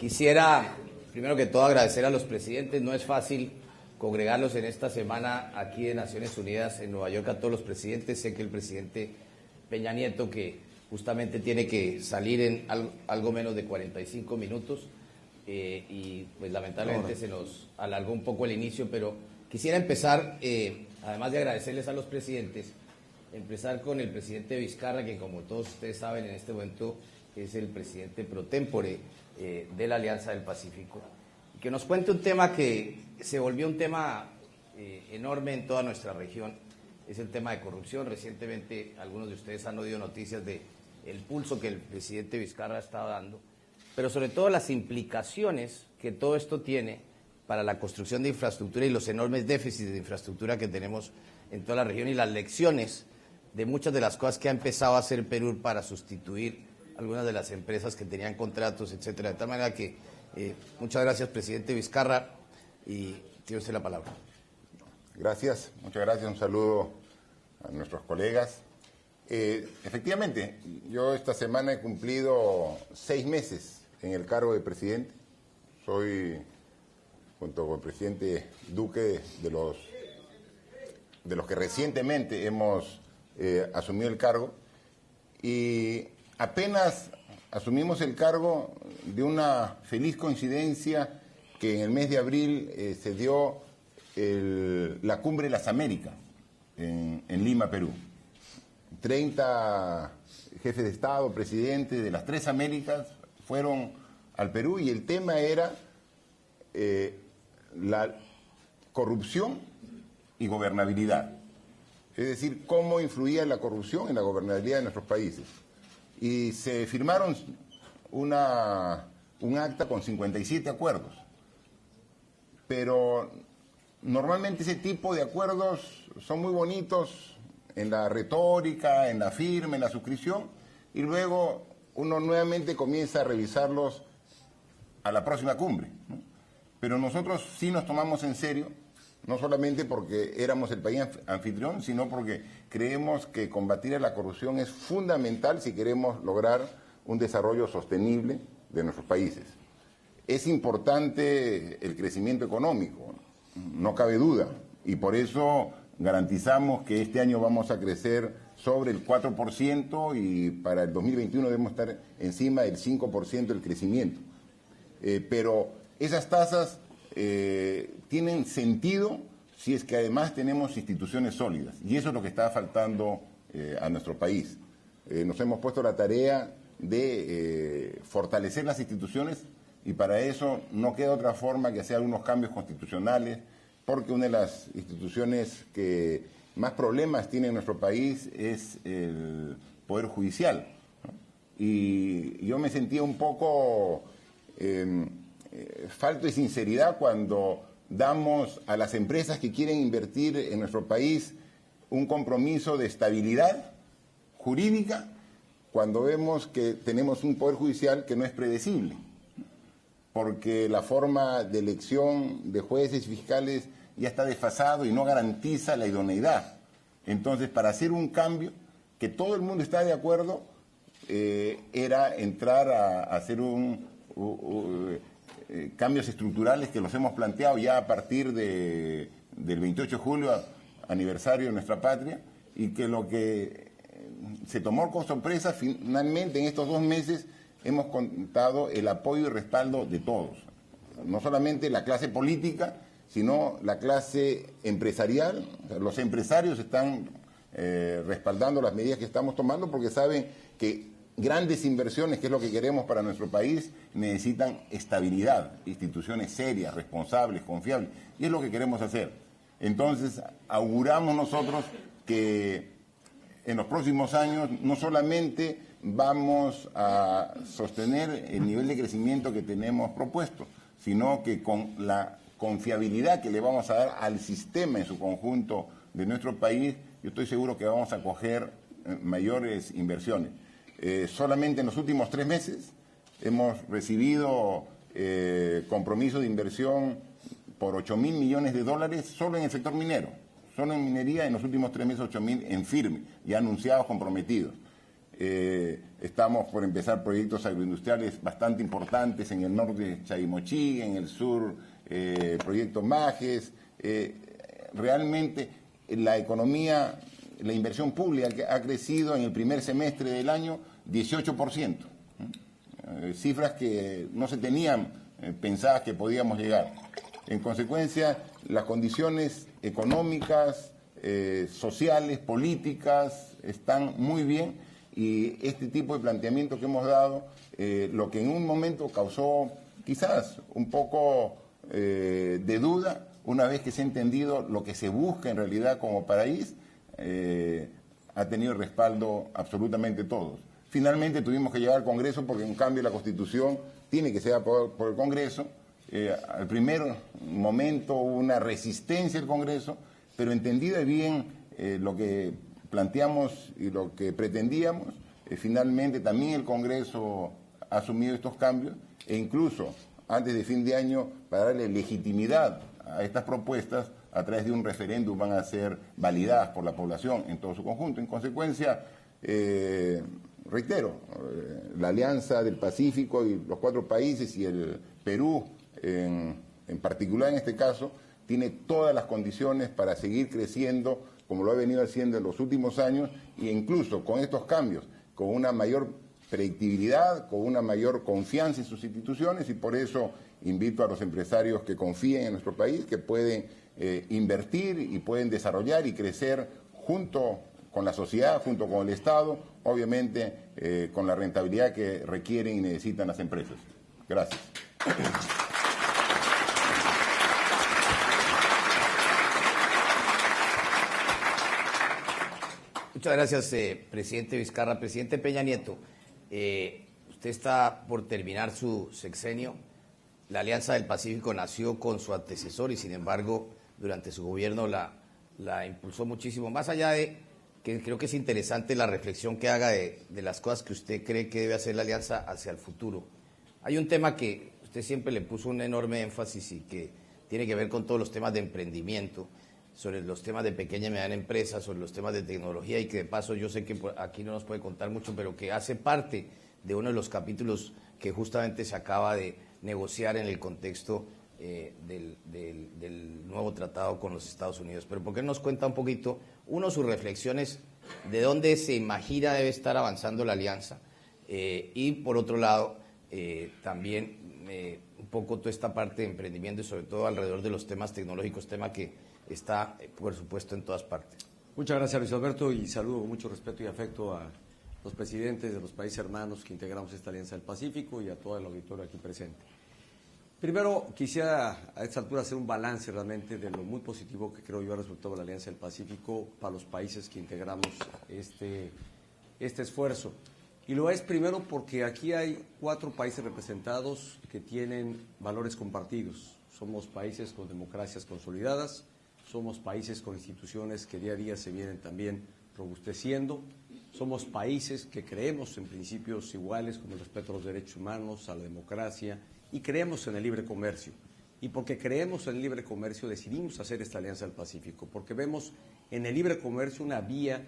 Quisiera, primero que todo, agradecer a los presidentes. No es fácil congregarlos en esta semana aquí de Naciones Unidas en Nueva York, a todos los presidentes. Sé que el presidente Peña Nieto, que justamente tiene que salir en algo menos de 45 minutos, y pues lamentablemente se nos alargó un poco el inicio, pero quisiera empezar, además de agradecerles a los presidentes, empezar con el presidente Vizcarra, que como todos ustedes saben en este momento es el presidente pro tempore de la Alianza del Pacífico, y que nos cuente un tema que se volvió un tema enorme en toda nuestra región. Es el tema de corrupción. Recientemente algunos de ustedes han oído noticias de el pulso que el presidente Vizcarra está dando, pero sobre todo las implicaciones que todo esto tiene para la construcción de infraestructura y los enormes déficits de infraestructura que tenemos en toda la región, y las lecciones de muchas de las cosas que ha empezado a hacer Perú para sustituir algunas de las empresas que tenían contratos, etcétera. De tal manera que muchas gracias, presidente Vizcarra, y tiene usted la palabra. Gracias, muchas gracias. Un saludo a nuestros colegas. Efectivamente, yo esta semana he cumplido 6 meses en el cargo de presidente. Soy, junto con el presidente Duque, de los que recientemente hemos asumido el cargo, y apenas asumimos el cargo de una feliz coincidencia que en el mes de abril se dio la Cumbre de las Américas en Lima, Perú. 30 jefes de Estado, presidentes de las 3 Américas fueron al Perú, y el tema era la corrupción y gobernabilidad. Es decir, cómo influía la corrupción en la gobernabilidad de nuestros países. Y se firmaron un acta con 57 acuerdos. Pero normalmente ese tipo de acuerdos son muy bonitos en la retórica, en la firma, en la suscripción, y luego uno nuevamente comienza a revisarlos a la próxima cumbre, ¿no? Pero nosotros sí nos tomamos en serio, no solamente porque éramos el país anfitrión, sino porque creemos que combatir a la corrupción es fundamental si queremos lograr un desarrollo sostenible de nuestros países. Es importante el crecimiento económico, no cabe duda, y por eso garantizamos que este año vamos a crecer sobre el 4% y para el 2021 debemos estar encima del 5% del crecimiento. Pero esas tasas tienen sentido si es que además tenemos instituciones sólidas, y eso es lo que está faltando a nuestro país. Nos hemos puesto la tarea de fortalecer las instituciones, y para eso no queda otra forma que hacer algunos cambios constitucionales, porque una de las instituciones que más problemas tiene en nuestro país es el Poder Judicial, ¿no? Y yo me sentía un poco falto de sinceridad cuando damos a las empresas que quieren invertir en nuestro país un compromiso de estabilidad jurídica, cuando vemos que tenemos un Poder Judicial que no es predecible, porque la forma de elección de jueces y fiscales ya está desfasado y no garantiza la idoneidad. Entonces, para hacer un cambio que todo el mundo está de acuerdo, era entrar a hacer cambios estructurales que los hemos planteado ya a partir del 28 de julio, aniversario de nuestra patria, y que lo que se tomó con sorpresa, finalmente en estos 2 meses hemos contado el apoyo y respaldo de todos, no solamente la clase política, sino la clase empresarial. O sea, los empresarios están respaldando las medidas que estamos tomando porque saben que grandes inversiones, que es lo que queremos para nuestro país, necesitan estabilidad, instituciones serias, responsables, confiables, y es lo que queremos hacer. Entonces, auguramos nosotros que en los próximos años no solamente vamos a sostener el nivel de crecimiento que tenemos propuesto, sino que con la confiabilidad que le vamos a dar al sistema en su conjunto de nuestro país, yo estoy seguro que vamos a acoger mayores inversiones. Solamente en los últimos 3 meses hemos recibido compromisos de inversión por $8.000 millones solo en el sector minero. Solo en minería en los últimos 3 meses 8.000 en firme, ya anunciados, comprometidos. Estamos por empezar proyectos agroindustriales bastante importantes en el norte, Chaimochí, en el sur, proyecto Majes. Realmente la economía, la inversión pública que ha crecido en el primer semestre del año 18%. Cifras que no se tenían pensadas que podíamos llegar. En consecuencia, las condiciones económicas, sociales, políticas están muy bien, y este tipo de planteamiento que hemos dado, lo que en un momento causó quizás un poco de duda, una vez que se ha entendido lo que se busca en realidad como país, ha tenido respaldo absolutamente todos. Finalmente tuvimos que llegar al Congreso porque en cambio la Constitución tiene que ser aprobada por el Congreso. Al primer momento hubo una resistencia del Congreso, pero entendida bien lo que planteamos y lo que pretendíamos, finalmente también el Congreso ha asumido estos cambios, e incluso antes de fin de año, para darle legitimidad a estas propuestas, a través de un referéndum van a ser validadas por la población en todo su conjunto. En consecuencia, reitero, la Alianza del Pacífico y los 4 países y el Perú en particular en este caso, tiene todas las condiciones para seguir creciendo como lo ha venido haciendo en los últimos años, e incluso con estos cambios, con una mayor predictibilidad, con una mayor confianza en sus instituciones, y por eso invito a los empresarios que confíen en nuestro país, que pueden invertir y pueden desarrollar y crecer junto con la sociedad, junto con el Estado, obviamente con la rentabilidad que requieren y necesitan las empresas. Gracias. Muchas gracias, presidente Vizcarra. Presidente Peña Nieto, usted está por terminar su sexenio. La Alianza del Pacífico nació con su antecesor y, sin embargo, durante su gobierno la impulsó muchísimo. Más allá de que creo que es interesante la reflexión que haga de las cosas que usted cree que debe hacer la Alianza hacia el futuro. Hay un tema que usted siempre le puso un enorme énfasis y que tiene que ver con todos los temas de emprendimiento, sobre los temas de pequeña y mediana empresa, sobre los temas de tecnología, y que de paso yo sé que aquí no nos puede contar mucho, pero que hace parte de uno de los capítulos que justamente se acaba de negociar en el contexto del nuevo tratado con los Estados Unidos. Pero ¿por qué no nos cuenta un poquito, sus reflexiones de dónde se imagina debe estar avanzando la alianza, y por otro lado también un poco toda esta parte de emprendimiento y sobre todo alrededor de los temas tecnológicos, tema que está, por supuesto, en todas partes? Muchas gracias, Luis Alberto, y saludo con mucho respeto y afecto a los presidentes de los países hermanos que integramos esta Alianza del Pacífico y a todo el auditorio aquí presente. Primero, quisiera a esta altura hacer un balance realmente de lo muy positivo que creo yo ha resultado la Alianza del Pacífico para los países que integramos este esfuerzo. Y lo es primero porque aquí hay 4 países representados que tienen valores compartidos. Somos países con democracias consolidadas, somos países con instituciones que día a día se vienen también robusteciendo, somos países que creemos en principios iguales como el respeto a los derechos humanos, a la democracia, y creemos en el libre comercio. Y porque creemos en el libre comercio decidimos hacer esta Alianza del Pacífico, porque vemos en el libre comercio una vía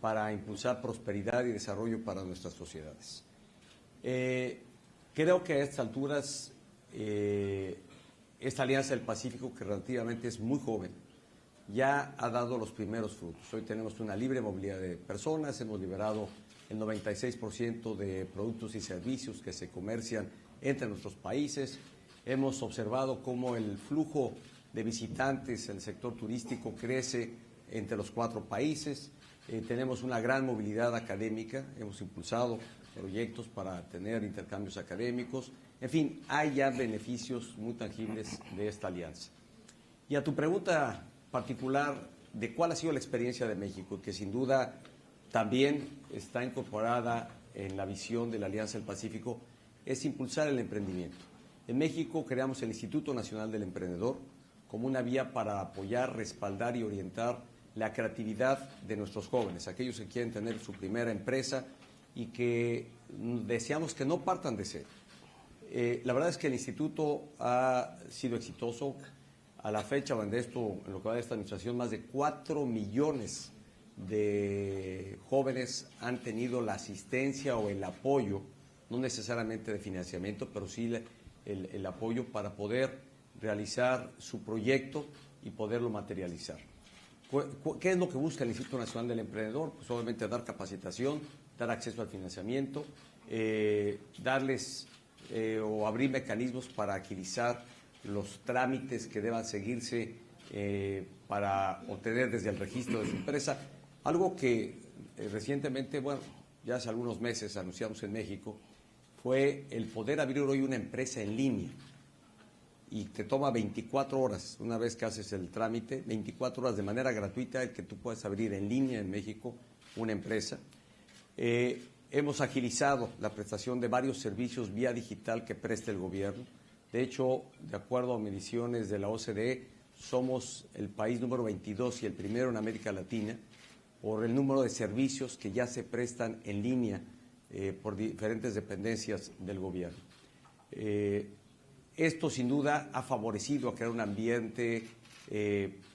para impulsar prosperidad y desarrollo para nuestras sociedades. Creo que a estas alturas esta Alianza del Pacífico, que relativamente es muy joven, ya ha dado los primeros frutos. Hoy tenemos una libre movilidad de personas, hemos liberado el 96% de productos y servicios que se comercian entre nuestros países, hemos observado cómo el flujo de visitantes en el sector turístico crece entre los 4 países, tenemos una gran movilidad académica, hemos impulsado proyectos para tener intercambios académicos, en fin, hay ya beneficios muy tangibles de esta alianza. Y a tu pregunta particular de cuál ha sido la experiencia de México, que sin duda también está incorporada en la visión de la Alianza del Pacífico, es impulsar el emprendimiento. En México creamos el Instituto Nacional del Emprendedor como una vía para apoyar, respaldar y orientar la creatividad de nuestros jóvenes, aquellos que quieren tener su primera empresa y que deseamos que no partan de cero. La verdad es que el instituto ha sido exitoso. A la fecha, en lo que va de esta administración, más de 4 millones de jóvenes han tenido la asistencia o el apoyo, no necesariamente de financiamiento, pero sí el apoyo para poder realizar su proyecto y poderlo materializar. ¿Qué es lo que busca el Instituto Nacional del Emprendedor? Pues obviamente dar capacitación, dar acceso al financiamiento, darles o abrir mecanismos para agilizar los trámites que deban seguirse para obtener desde el registro de su empresa. Algo que recientemente, bueno, ya hace algunos meses anunciamos en México, fue el poder abrir hoy una empresa en línea. Y te toma 24 horas, una vez que haces el trámite, 24 horas de manera gratuita, el que tú puedas abrir en línea en México una empresa. Hemos agilizado la prestación de varios servicios vía digital que presta el gobierno. De hecho, de acuerdo a mediciones de la OCDE, somos el país número 22 y el primero en América Latina por el número de servicios que ya se prestan en línea por diferentes dependencias del gobierno. Esto sin duda ha favorecido a crear un ambiente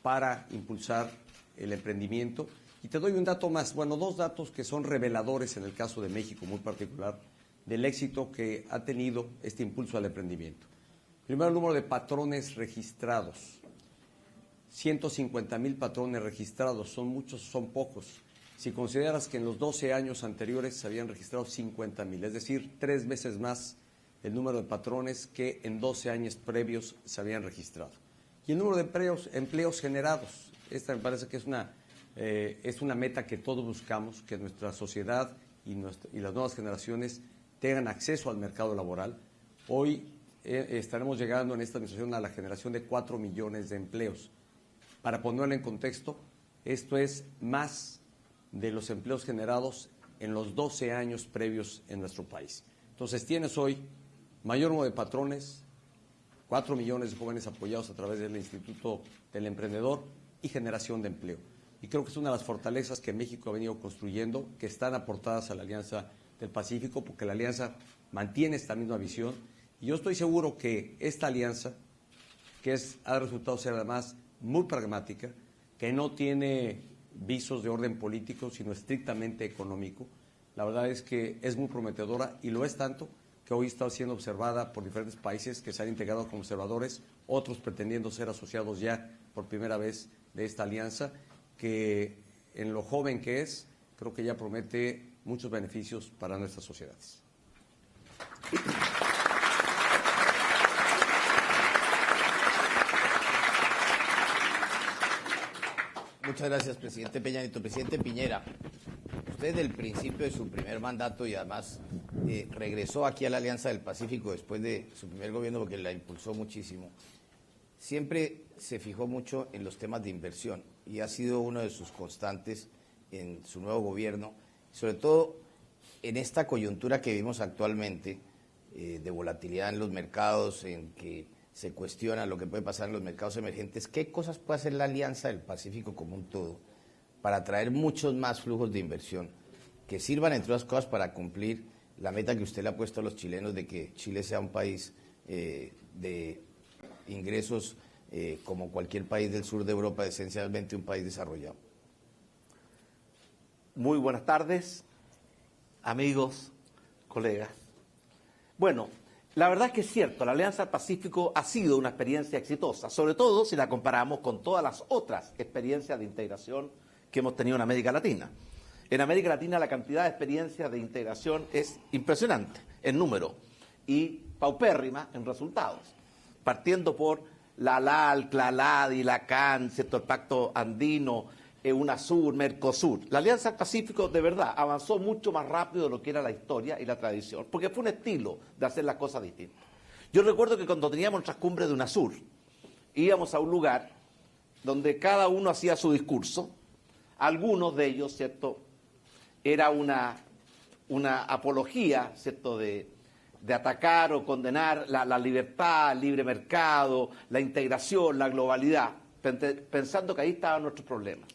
para impulsar el emprendimiento. Y te doy un dato más, bueno, dos datos que son reveladores en el caso de México muy particular, del éxito que ha tenido este impulso al emprendimiento. Primero, el número de patrones registrados. 150,000 patrones registrados, son muchos, son pocos. Si consideras que en los 12 años anteriores se habían registrado 50,000, es decir, 3 veces más el número de patrones que en 12 años previos se habían registrado. Y el número de empleos generados. Esta me parece que es una meta que todos buscamos, que nuestra sociedad y las nuevas generaciones tengan acceso al mercado laboral. Hoy estaremos llegando en esta administración a la generación de 4 millones de empleos. Para ponerlo en contexto, esto es más de los empleos generados en los 12 años previos en nuestro país. Entonces tienes hoy mayor número de patrones, 4 millones de jóvenes apoyados a través del Instituto del Emprendedor y generación de empleo. Y creo que es una de las fortalezas que México ha venido construyendo, que están aportadas a la Alianza del Pacífico, porque la Alianza mantiene esta misma visión. Y yo estoy seguro que esta alianza, que ha resultado ser además muy pragmática, que no tiene visos de orden político, sino estrictamente económico, la verdad es que es muy prometedora y lo es tanto que hoy está siendo observada por diferentes países que se han integrado como observadores, otros pretendiendo ser asociados ya por primera vez de esta alianza, que en lo joven que es, creo que ya promete muchos beneficios para nuestras sociedades. Muchas gracias, presidente Peña Nieto. Presidente Piñera, usted desde el principio de su primer mandato y además regresó aquí a la Alianza del Pacífico después de su primer gobierno porque la impulsó muchísimo. Siempre se fijó mucho en los temas de inversión y ha sido uno de sus constantes en su nuevo gobierno, sobre todo en esta coyuntura que vivimos actualmente de volatilidad en los mercados, en que se cuestiona lo que puede pasar en los mercados emergentes. ¿Qué cosas puede hacer la Alianza del Pacífico como un todo para atraer muchos más flujos de inversión que sirvan, entre otras cosas, para cumplir la meta que usted le ha puesto a los chilenos de que Chile sea un país de ingresos como cualquier país del sur de Europa, esencialmente un país desarrollado? Muy buenas tardes, amigos, colegas. Bueno, la verdad es que es cierto, la Alianza del Pacífico ha sido una experiencia exitosa, sobre todo si la comparamos con todas las otras experiencias de integración que hemos tenido en América Latina. En América Latina la cantidad de experiencias de integración es impresionante en número y paupérrima en resultados, partiendo por la ALAL, CLALADI, la CAN, ¿cierto? El Pacto Andino, UNASUR, Mercosur. La Alianza del Pacífico de verdad avanzó mucho más rápido de lo que era la historia y la tradición, porque fue un estilo de hacer las cosas distintas. Yo recuerdo que cuando teníamos nuestras cumbres de UNASUR, íbamos a un lugar donde cada uno hacía su discurso. Algunos de ellos, ¿cierto?, era una apología, ¿cierto?, de atacar o condenar la libertad, el libre mercado, la integración, la globalidad, pensando que ahí estaban nuestros problemas.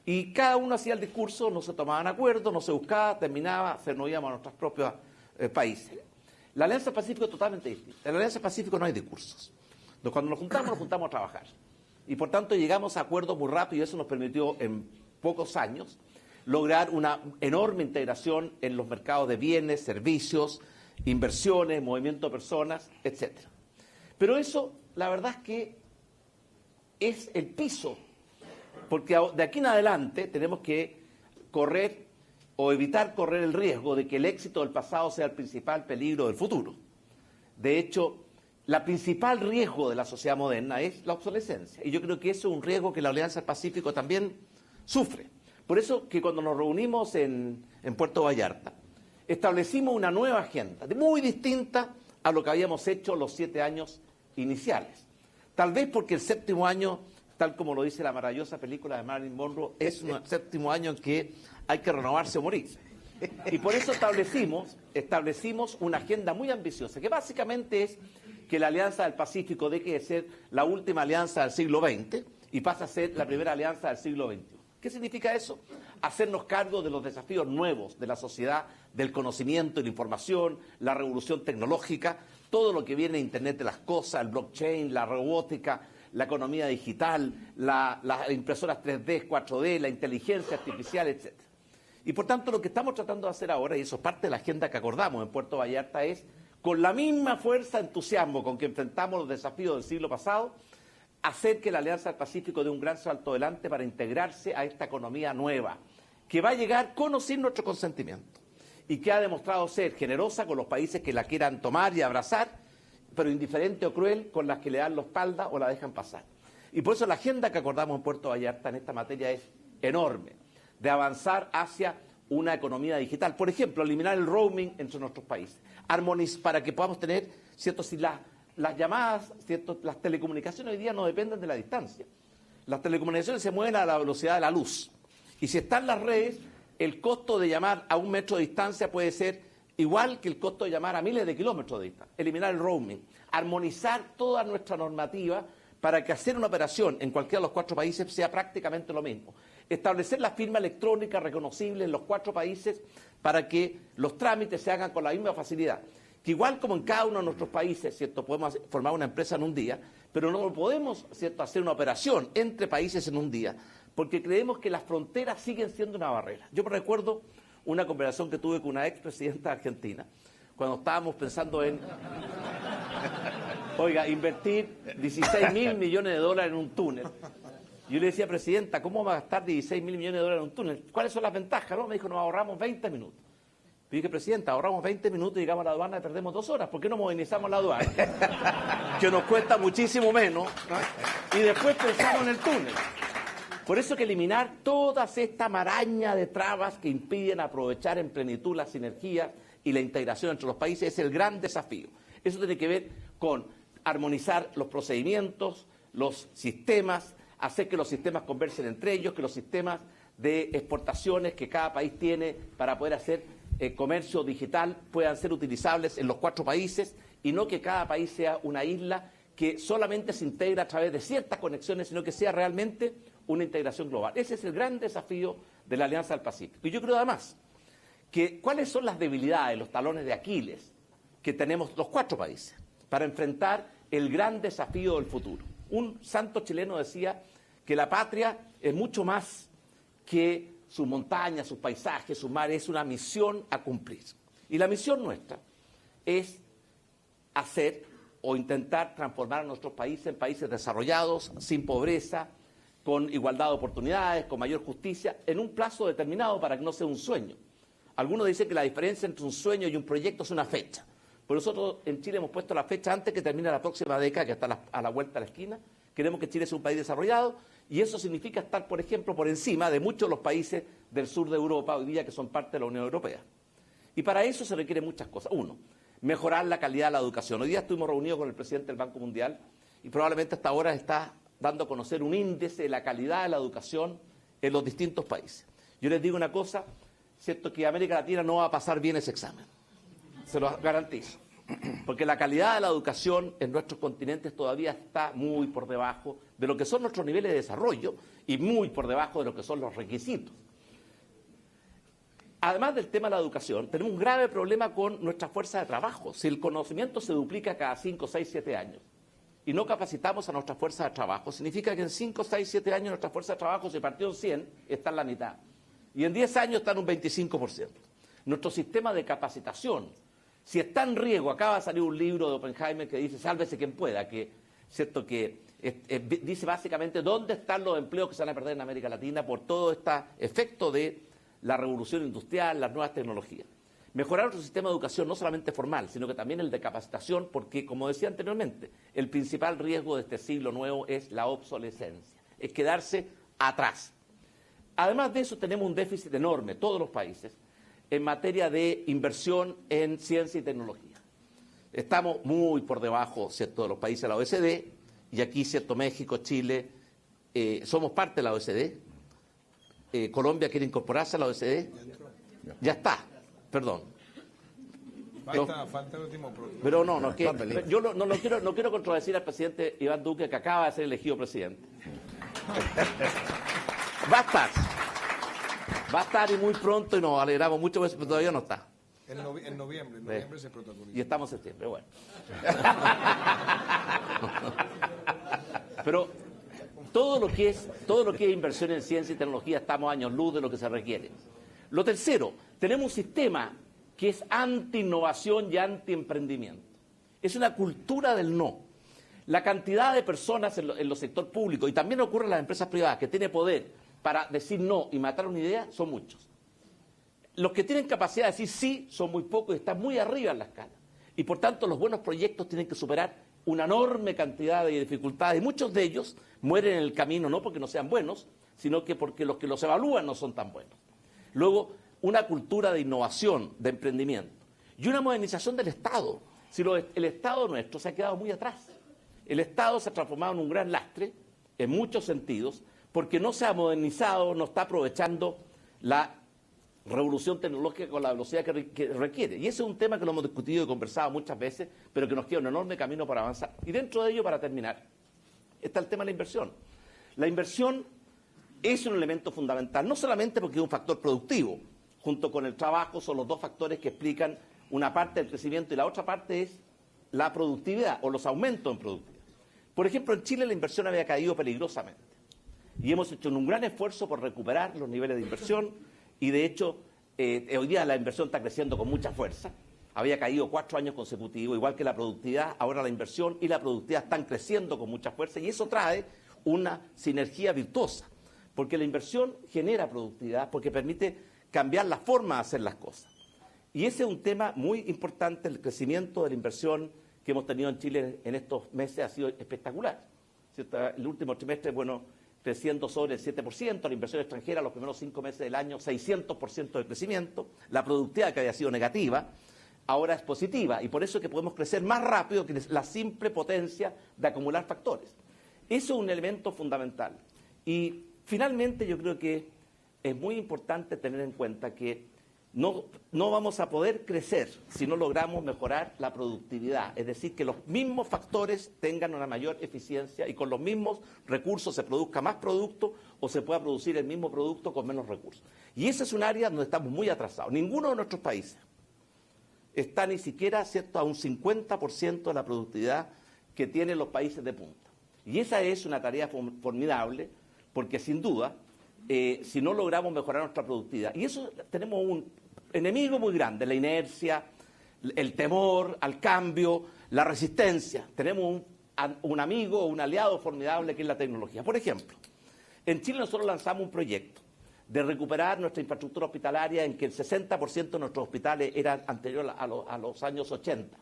Y cada uno hacía el discurso, no se tomaban acuerdos, no se buscaba, terminaba, nos íbamos a nuestros propios países. La Alianza del Pacífico es totalmente distinta. En la Alianza del Pacífico no hay discursos. Entonces, cuando nos juntamos a trabajar. Y por tanto llegamos a acuerdos muy rápido y eso nos permitió en pocos años, lograr una enorme integración en los mercados de bienes, servicios, inversiones, movimiento de personas, etc. Pero eso, la verdad es que es el piso, porque de aquí en adelante tenemos que correr o evitar correr el riesgo de que el éxito del pasado sea el principal peligro del futuro. De hecho, la principal riesgo de la sociedad moderna es la obsolescencia, y yo creo que eso es un riesgo que la Alianza del Pacífico también sufre. Por eso que cuando nos reunimos en Puerto Vallarta, establecimos una nueva agenda, muy distinta a lo que habíamos hecho los 7 años iniciales. Tal vez porque el 7º año, tal como lo dice la maravillosa película de Marilyn Monroe, es un 7º año en que hay que renovarse o morir. Y por eso establecimos una agenda muy ambiciosa, que básicamente es que la Alianza del Pacífico deje de ser la última alianza del siglo XX y pasa a ser la primera alianza del siglo XXI. ¿Qué significa eso? Hacernos cargo de los desafíos nuevos de la sociedad, del conocimiento y la información, la revolución tecnológica, todo lo que viene de Internet de las cosas, el blockchain, la robótica, la economía digital, las impresoras 3D, 4D, la inteligencia artificial, etc. Y por tanto lo que estamos tratando de hacer ahora, y eso es parte de la agenda que acordamos en Puerto Vallarta, es con la misma fuerza, entusiasmo con que enfrentamos los desafíos del siglo pasado, hacer que la Alianza del Pacífico dé un gran salto adelante para integrarse a esta economía nueva, que va a llegar con o sin nuestro consentimiento, y que ha demostrado ser generosa con los países que la quieran tomar y abrazar, pero indiferente o cruel con las que le dan la espalda o la dejan pasar. Y por eso la agenda que acordamos en Puerto Vallarta en esta materia es enorme, de avanzar hacia una economía digital. Por ejemplo, eliminar el roaming entre nuestros países, para que podamos tener, ¿cierto? Si las llamadas, ¿cierto? Las telecomunicaciones hoy día no dependen de la distancia. Las telecomunicaciones se mueven a la velocidad de la luz. Y si están las redes, el costo de llamar a 1 metro de distancia puede ser igual que el costo de llamar a miles de kilómetros de distancia. Eliminar el roaming, armonizar toda nuestra normativa para que hacer una operación en cualquiera de los 4 países sea prácticamente lo mismo. Establecer la firma electrónica reconocible en los 4 países para que los trámites se hagan con la misma facilidad. Que igual como en cada uno de nuestros países, ¿cierto? Podemos formar una empresa en un día, pero no podemos, ¿cierto?, hacer una operación entre países en un día, porque creemos que las fronteras siguen siendo una barrera. Yo me recuerdo una conversación que tuve con una expresidenta argentina, cuando estábamos pensando en, invertir 16.000 millones de dólares en un túnel. Yo le decía, presidenta, ¿cómo va a gastar 16.000 millones de dólares en un túnel? ¿Cuáles son las ventajas? ¿No? Me dijo, nos ahorramos 20 minutos. Yo dije, presidenta, ahorramos 20 minutos y llegamos a la aduana y perdemos 2 horas. ¿Por qué no modernizamos la aduana? Que nos cuesta muchísimo menos, ¿no? Y después pensamos en el túnel. Por eso hay que eliminar todas esta maraña de trabas que impiden aprovechar en plenitud la sinergia y la integración entre los países. Es el gran desafío. Eso tiene que ver con armonizar los procedimientos, los sistemas, hacer que los sistemas conversen entre ellos, que los sistemas de exportaciones que cada país tiene para poder hacer comercio digital puedan ser utilizables en los 4 países, y no que cada país sea una isla que solamente se integra a través de ciertas conexiones, sino que sea realmente una integración global. Ese es el gran desafío de la Alianza del Pacífico. Y yo creo además que cuáles son las debilidades, los talones de Aquiles que tenemos los 4 países para enfrentar el gran desafío del futuro. Un santo chileno decía que la patria es mucho más que sus montañas, sus paisajes, sus mares, es una misión a cumplir. Y la misión nuestra es hacer o intentar transformar a nuestros países en países desarrollados, sin pobreza, con igualdad de oportunidades, con mayor justicia, en un plazo determinado para que no sea un sueño. Algunos dicen que la diferencia entre un sueño y un proyecto es una fecha. Pero nosotros en Chile hemos puesto la fecha antes que termine la próxima década, que está a la vuelta de la esquina. Queremos que Chile sea un país desarrollado, y eso significa estar, por ejemplo, por encima de muchos de los países del sur de Europa hoy día que son parte de la Unión Europea. Y para eso se requieren muchas cosas. 1, mejorar la calidad de la educación. Hoy día estuvimos reunidos con el presidente del Banco Mundial y probablemente hasta ahora está dando a conocer un índice de la calidad de la educación en los distintos países. Yo les digo una cosa, cierto, que América Latina no va a pasar bien ese examen, se lo garantizo, porque la calidad de la educación en nuestros continentes todavía está muy por debajo de lo que son nuestros niveles de desarrollo y muy por debajo de lo que son los requisitos. Además del tema de la educación, tenemos un grave problema con nuestra fuerza de trabajo. Si el conocimiento se duplica cada 5, 6, 7 años y no capacitamos a nuestras fuerzas de trabajo, significa que en 5, 6, 7 años nuestras fuerzas de trabajo, si partió en 100, está en la mitad. Y en 10 años están un 25%. Nuestro sistema de capacitación, si está en riesgo, acaba de salir un libro de Oppenheimer que dice, sálvese quien pueda, que, ¿cierto?, que dice básicamente dónde están los empleos que se van a perder en América Latina por todo este efecto de la revolución industrial, las nuevas tecnologías. Mejorar nuestro sistema de educación no solamente formal, sino que también el de capacitación, porque, como decía anteriormente, el principal riesgo de este siglo nuevo es la obsolescencia, es quedarse atrás. Además de eso, tenemos un déficit enorme, todos los países, en materia de inversión en ciencia y tecnología. Estamos muy por debajo, ¿cierto?, de los países de la OECD, y aquí, ¿cierto?, México, Chile, somos parte de la OECD. Colombia quiere incorporarse a la OECD. Ya está, perdón. Falta el último producto. Pero yo no quiero contradecir al presidente Iván Duque, que acaba de ser elegido presidente. Va a estar y muy pronto, y nos alegramos mucho, pero todavía no está. En noviembre se protagoniza. Y estamos en septiembre, bueno. Pero todo lo que es inversión en ciencia y tecnología, estamos años luz de lo que se requiere. Lo tercero, tenemos un sistema que es anti-innovación y anti-emprendimiento. Es una cultura del no. La cantidad de personas en los sectores públicos, y también ocurre en las empresas privadas, que tiene poder para decir no y matar una idea, son muchos. Los que tienen capacidad de decir sí son muy pocos y están muy arriba en la escala. Y por tanto los buenos proyectos tienen que superar una enorme cantidad de dificultades, y muchos de ellos mueren en el camino, no porque no sean buenos, sino que porque los que los evalúan no son tan buenos. Luego, una cultura de innovación, de emprendimiento, y una modernización del Estado. El Estado nuestro se ha quedado muy atrás. El Estado se ha transformado en un gran lastre, en muchos sentidos, porque no se ha modernizado, no está aprovechando la revolución tecnológica con la velocidad que requiere. Y ese es un tema que lo hemos discutido y conversado muchas veces, pero que nos queda un enorme camino para avanzar. Y dentro de ello, para terminar, está el tema de la inversión. La inversión es un elemento fundamental, no solamente porque es un factor productivo, junto con el trabajo son los dos factores que explican una parte del crecimiento y la otra parte es la productividad o los aumentos en productividad. Por ejemplo, en Chile la inversión había caído peligrosamente y hemos hecho un gran esfuerzo por recuperar los niveles de inversión. Y de hecho, hoy día la inversión está creciendo con mucha fuerza. Había caído 4 años consecutivos, igual que la productividad. Ahora la inversión y la productividad están creciendo con mucha fuerza y eso trae una sinergia virtuosa. Porque la inversión genera productividad, porque permite cambiar la forma de hacer las cosas. Y ese es un tema muy importante. El crecimiento de la inversión que hemos tenido en Chile en estos meses ha sido espectacular. El último trimestre, creciendo sobre el 7%, la inversión extranjera los primeros 5 meses del año, 600% de crecimiento, la productividad que había sido negativa, ahora es positiva, y por eso es que podemos crecer más rápido que la simple potencia de acumular factores. Eso es un elemento fundamental. Y finalmente yo creo que es muy importante tener en cuenta que no vamos a poder crecer si no logramos mejorar la productividad, es decir, que los mismos factores tengan una mayor eficiencia y con los mismos recursos se produzca más producto o se pueda producir el mismo producto con menos recursos. Y ese es un área donde estamos muy atrasados. Ninguno de nuestros países está ni siquiera, ¿cierto?, a un 50% de la productividad que tienen los países de punta. Y esa es una tarea formidable porque sin duda, si no logramos mejorar nuestra productividad, y eso tenemos un enemigo muy grande, la inercia, el temor al cambio, la resistencia. Tenemos un amigo o un aliado formidable que es la tecnología. Por ejemplo, en Chile nosotros lanzamos un proyecto de recuperar nuestra infraestructura hospitalaria en que el 60% de nuestros hospitales eran anterior a los años 80.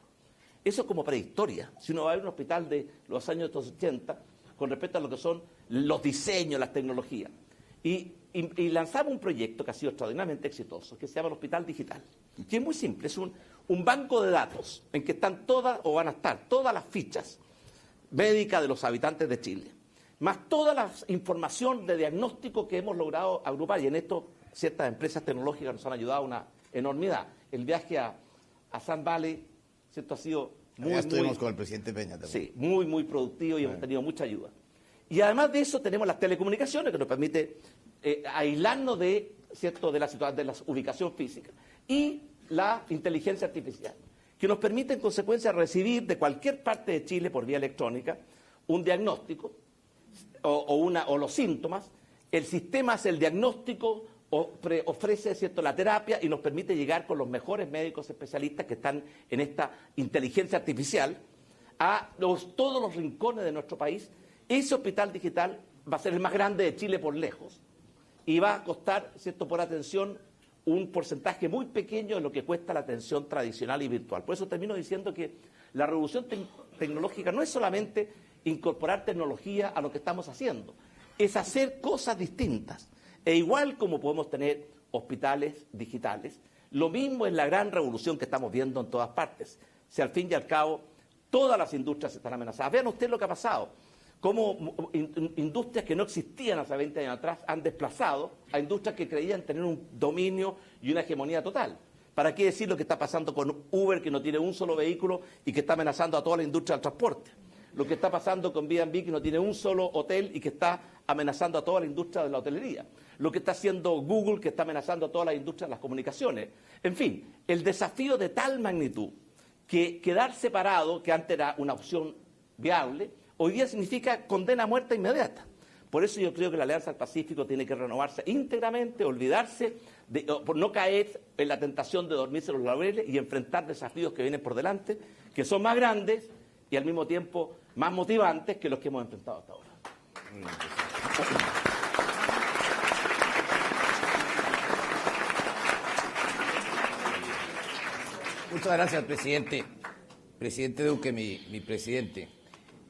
Eso es como prehistoria. Si uno va a ver un hospital de los años 80 con respecto a lo que son los diseños, las tecnologías. Y lanzamos un proyecto que ha sido extraordinariamente exitoso, que se llama el Hospital Digital, que es muy simple, es un banco de datos en que están todas, o van a estar, todas las fichas médicas de los habitantes de Chile, más toda la información de diagnóstico que hemos logrado agrupar, y en esto ciertas empresas tecnológicas nos han ayudado una enormidad. El viaje a Sun Valley, ¿cierto?, ha sido ya estuvimos con el presidente Peña también. Sí, muy, muy productivo y hemos tenido mucha ayuda. Y además de eso tenemos las telecomunicaciones que nos permite aislarnos de la ubicación física y la inteligencia artificial que nos permite en consecuencia recibir de cualquier parte de Chile por vía electrónica un diagnóstico o los síntomas, el sistema hace el diagnóstico, ofrece, ¿cierto?, la terapia y nos permite llegar con los mejores médicos especialistas que están en esta inteligencia artificial a todos los rincones de nuestro país. Ese hospital digital va a ser el más grande de Chile por lejos y va a costar, ¿cierto?, por atención un porcentaje muy pequeño de lo que cuesta la atención tradicional y virtual. Por eso termino diciendo que la revolución tecnológica no es solamente incorporar tecnología a lo que estamos haciendo, es hacer cosas distintas. E igual como podemos tener hospitales digitales, lo mismo es la gran revolución que estamos viendo en todas partes. Si al fin y al cabo todas las industrias están amenazadas. Vean ustedes lo que ha pasado. Cómo industrias que no existían hace 20 años atrás han desplazado a industrias que creían tener un dominio y una hegemonía total. ¿Para qué decir lo que está pasando con Uber, que no tiene un solo vehículo y que está amenazando a toda la industria del transporte? Lo que está pasando con B&B, que no tiene un solo hotel y que está amenazando a toda la industria de la hotelería. Lo que está haciendo Google, que está amenazando a toda la industria de las comunicaciones. En fin, el desafío de tal magnitud que quedar separado, que antes era una opción viable, hoy día significa condena a muerte inmediata. Por eso yo creo que la Alianza del Pacífico tiene que renovarse íntegramente, olvidarse, por no caer en la tentación de dormirse los laureles y enfrentar desafíos que vienen por delante, que son más grandes y al mismo tiempo más motivantes que los que hemos enfrentado hasta ahora. Muchas gracias, presidente. Presidente Duque, mi presidente.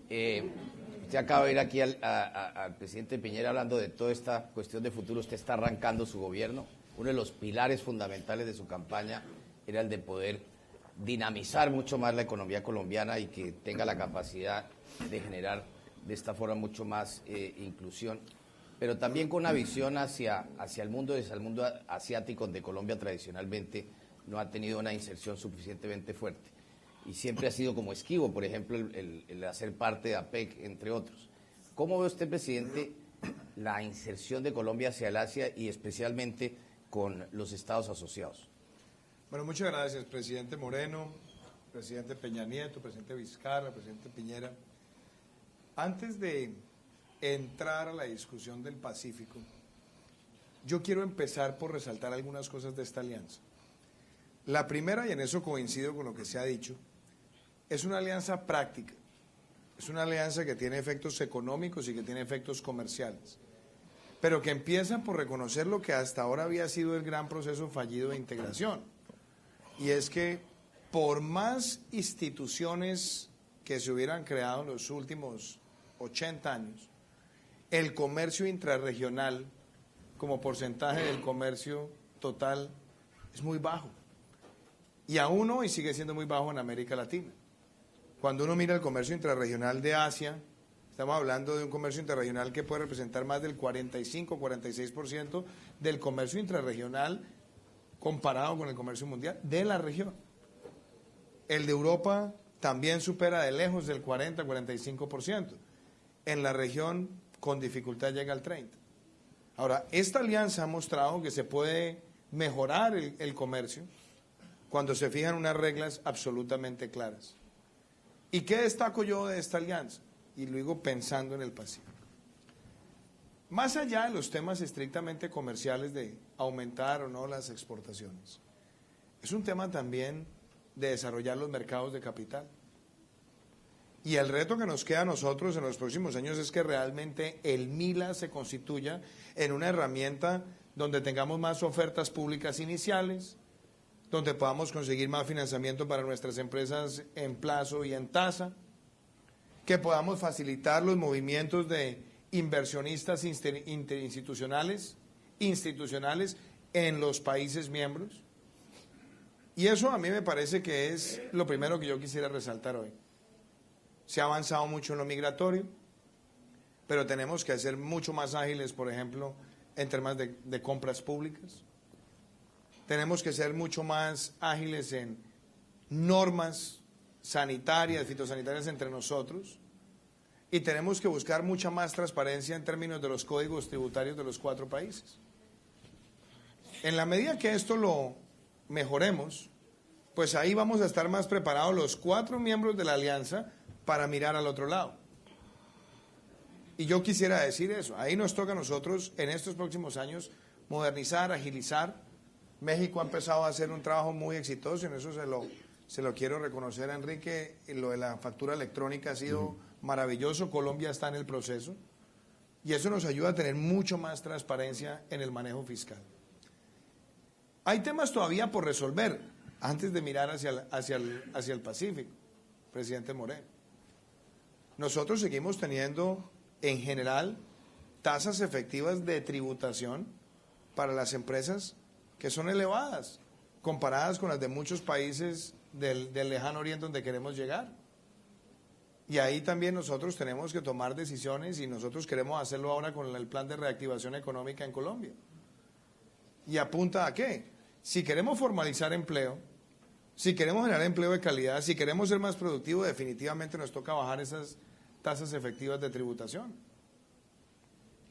Usted acaba de ir aquí al presidente Piñera hablando de toda esta cuestión de futuro. Usted está arrancando su gobierno. Uno de los pilares fundamentales de su campaña era el de poder dinamizar mucho más la economía colombiana y que tenga la capacidad de generar de esta forma mucho más inclusión, pero también con una visión hacia el mundo asiático, donde Colombia tradicionalmente no ha tenido una inserción suficientemente fuerte y siempre ha sido como esquivo, por ejemplo, el hacer parte de APEC, entre otros. ¿Cómo ve usted, presidente, la inserción de Colombia hacia el Asia y especialmente con los estados asociados? Bueno, muchas gracias, presidente Moreno, presidente Peña Nieto, presidente Vizcarra, presidente Piñera. Antes de entrar a la discusión del Pacífico, yo quiero empezar por resaltar algunas cosas de esta alianza. La primera, y en eso coincido con lo que se ha dicho, es una alianza práctica, es una alianza que tiene efectos económicos y que tiene efectos comerciales, pero que empieza por reconocer lo que hasta ahora había sido el gran proceso fallido de integración, y es que por más instituciones que se hubieran creado en los últimos 80 años, el comercio intrarregional como porcentaje del comercio total es muy bajo. Y aún hoy sigue siendo muy bajo en América Latina. Cuando uno mira el comercio intrarregional de Asia, estamos hablando de un comercio intrarregional que puede representar más del 45-46% del comercio intrarregional comparado con el comercio mundial de la región. El de Europa también supera de lejos del 40-45%. En la región con dificultad llega al 30%. Ahora, esta alianza ha mostrado que se puede mejorar el comercio cuando se fijan unas reglas absolutamente claras. ¿Y qué destaco yo de esta alianza? Y luego pensando en el Pacífico. Más allá de los temas estrictamente comerciales de aumentar o no las exportaciones, es un tema también de desarrollar los mercados de capital. Y el reto que nos queda a nosotros en los próximos años es que realmente el MILA se constituya en una herramienta donde tengamos más ofertas públicas iniciales, donde podamos conseguir más financiamiento para nuestras empresas en plazo y en tasa, que podamos facilitar los movimientos de inversionistas institucionales en los países miembros. Y eso a mí me parece que es lo primero que yo quisiera resaltar hoy. Se ha avanzado mucho en lo migratorio, pero tenemos que ser mucho más ágiles, por ejemplo, en temas de compras públicas. Tenemos que ser mucho más ágiles en normas sanitarias, fitosanitarias entre nosotros. Y tenemos que buscar mucha más transparencia en términos de los códigos tributarios de los 4 países. En la medida que esto lo mejoremos, pues ahí vamos a estar más preparados los 4 miembros de la alianza para mirar al otro lado. Y yo quisiera decir eso. Ahí nos toca a nosotros en estos próximos años modernizar, agilizar. México ha empezado a hacer un trabajo muy exitoso, en eso se lo quiero reconocer a Enrique. Lo de la factura electrónica ha sido maravilloso. Colombia está en el proceso. Y eso nos ayuda a tener mucho más transparencia en el manejo fiscal. Hay temas todavía por resolver antes de mirar hacia el Pacífico, presidente Moreno. Nosotros seguimos teniendo, en general, tasas efectivas de tributación para las empresas que son elevadas, comparadas con las de muchos países del lejano oriente donde queremos llegar. Y ahí también nosotros tenemos que tomar decisiones y nosotros queremos hacerlo ahora con el plan de reactivación económica en Colombia. ¿Y apunta a qué? Si queremos formalizar empleo, si queremos generar empleo de calidad, si queremos ser más productivos, definitivamente nos toca bajar esas tasas efectivas de tributación.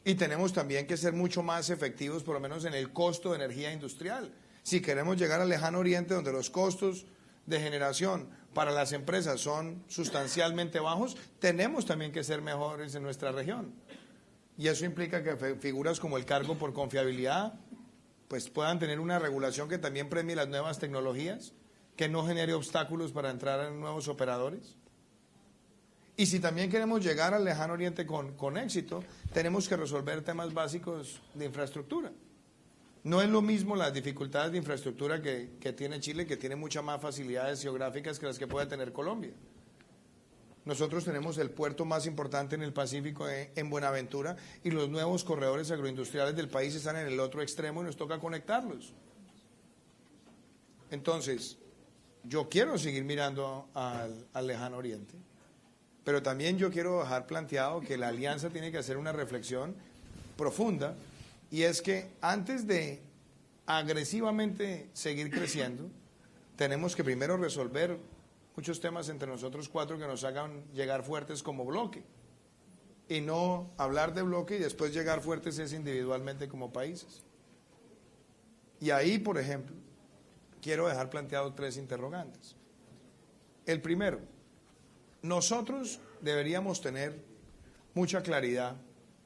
Y tenemos también que ser mucho más efectivos, por lo menos en el costo de energía industrial. Si queremos llegar al lejano oriente, donde los costos de generación para las empresas son sustancialmente bajos, tenemos también que ser mejores en nuestra región. Y eso implica que figuras como el cargo por confiabilidad pues puedan tener una regulación que también premie las nuevas tecnologías, que no genere obstáculos para entrar en nuevos operadores. Y si también queremos llegar al lejano oriente con éxito, tenemos que resolver temas básicos de infraestructura. No es lo mismo las dificultades de infraestructura que tiene Chile, que tiene muchas más facilidades geográficas que las que puede tener Colombia. Nosotros tenemos el puerto más importante en el Pacífico, en Buenaventura, y los nuevos corredores agroindustriales del país están en el otro extremo y nos toca conectarlos. Entonces, yo quiero seguir mirando al lejano oriente, pero también yo quiero dejar planteado que la alianza tiene que hacer una reflexión profunda, y es que antes de agresivamente seguir creciendo, tenemos que primero resolver muchos temas entre nosotros cuatro que nos hagan llegar fuertes como bloque, y no hablar de bloque y después llegar fuertes es individualmente como países. Y ahí, por ejemplo, quiero dejar planteado 3 interrogantes. El primero, nosotros deberíamos tener mucha claridad,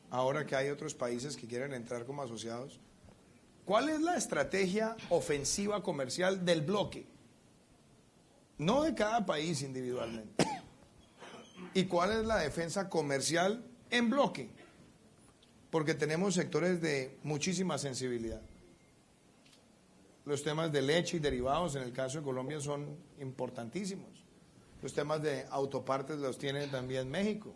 ahora que hay otros países que quieren entrar como asociados, ¿cuál es la estrategia ofensiva comercial del bloque? No de cada país individualmente. ¿Y cuál es la defensa comercial en bloque? Porque tenemos sectores de muchísima sensibilidad. Los temas de leche y derivados en el caso de Colombia son importantísimos. Los temas de autopartes los tiene también México.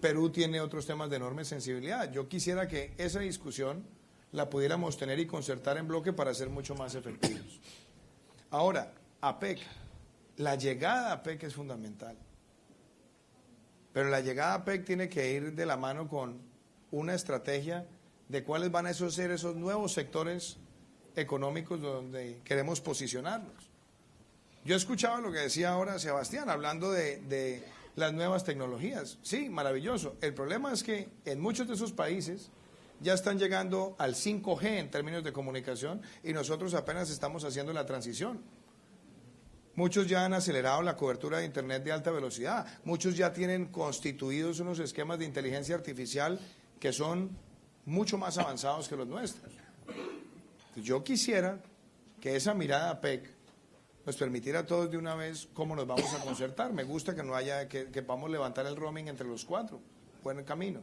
Perú tiene otros temas de enorme sensibilidad. Yo quisiera que esa discusión la pudiéramos tener y concertar en bloque para ser mucho más efectivos. Ahora, APEC. La llegada a APEC es fundamental. Pero la llegada a APEC tiene que ir de la mano con una estrategia de cuáles van a ser esos nuevos sectores económicos donde queremos posicionarnos. Yo escuchaba lo que decía ahora Sebastián, hablando de las nuevas tecnologías. Sí, maravilloso. El problema es que en muchos de esos países ya están llegando al 5G en términos de comunicación y nosotros apenas estamos haciendo la transición. Muchos ya han acelerado la cobertura de Internet de alta velocidad. Muchos ya tienen constituidos unos esquemas de inteligencia artificial que son mucho más avanzados que los nuestros. Yo quisiera que esa mirada a PEC nos permitiera a todos de una vez cómo nos vamos a concertar. Me gusta que no haya, que podamos levantar el roaming entre los 4. Buen camino.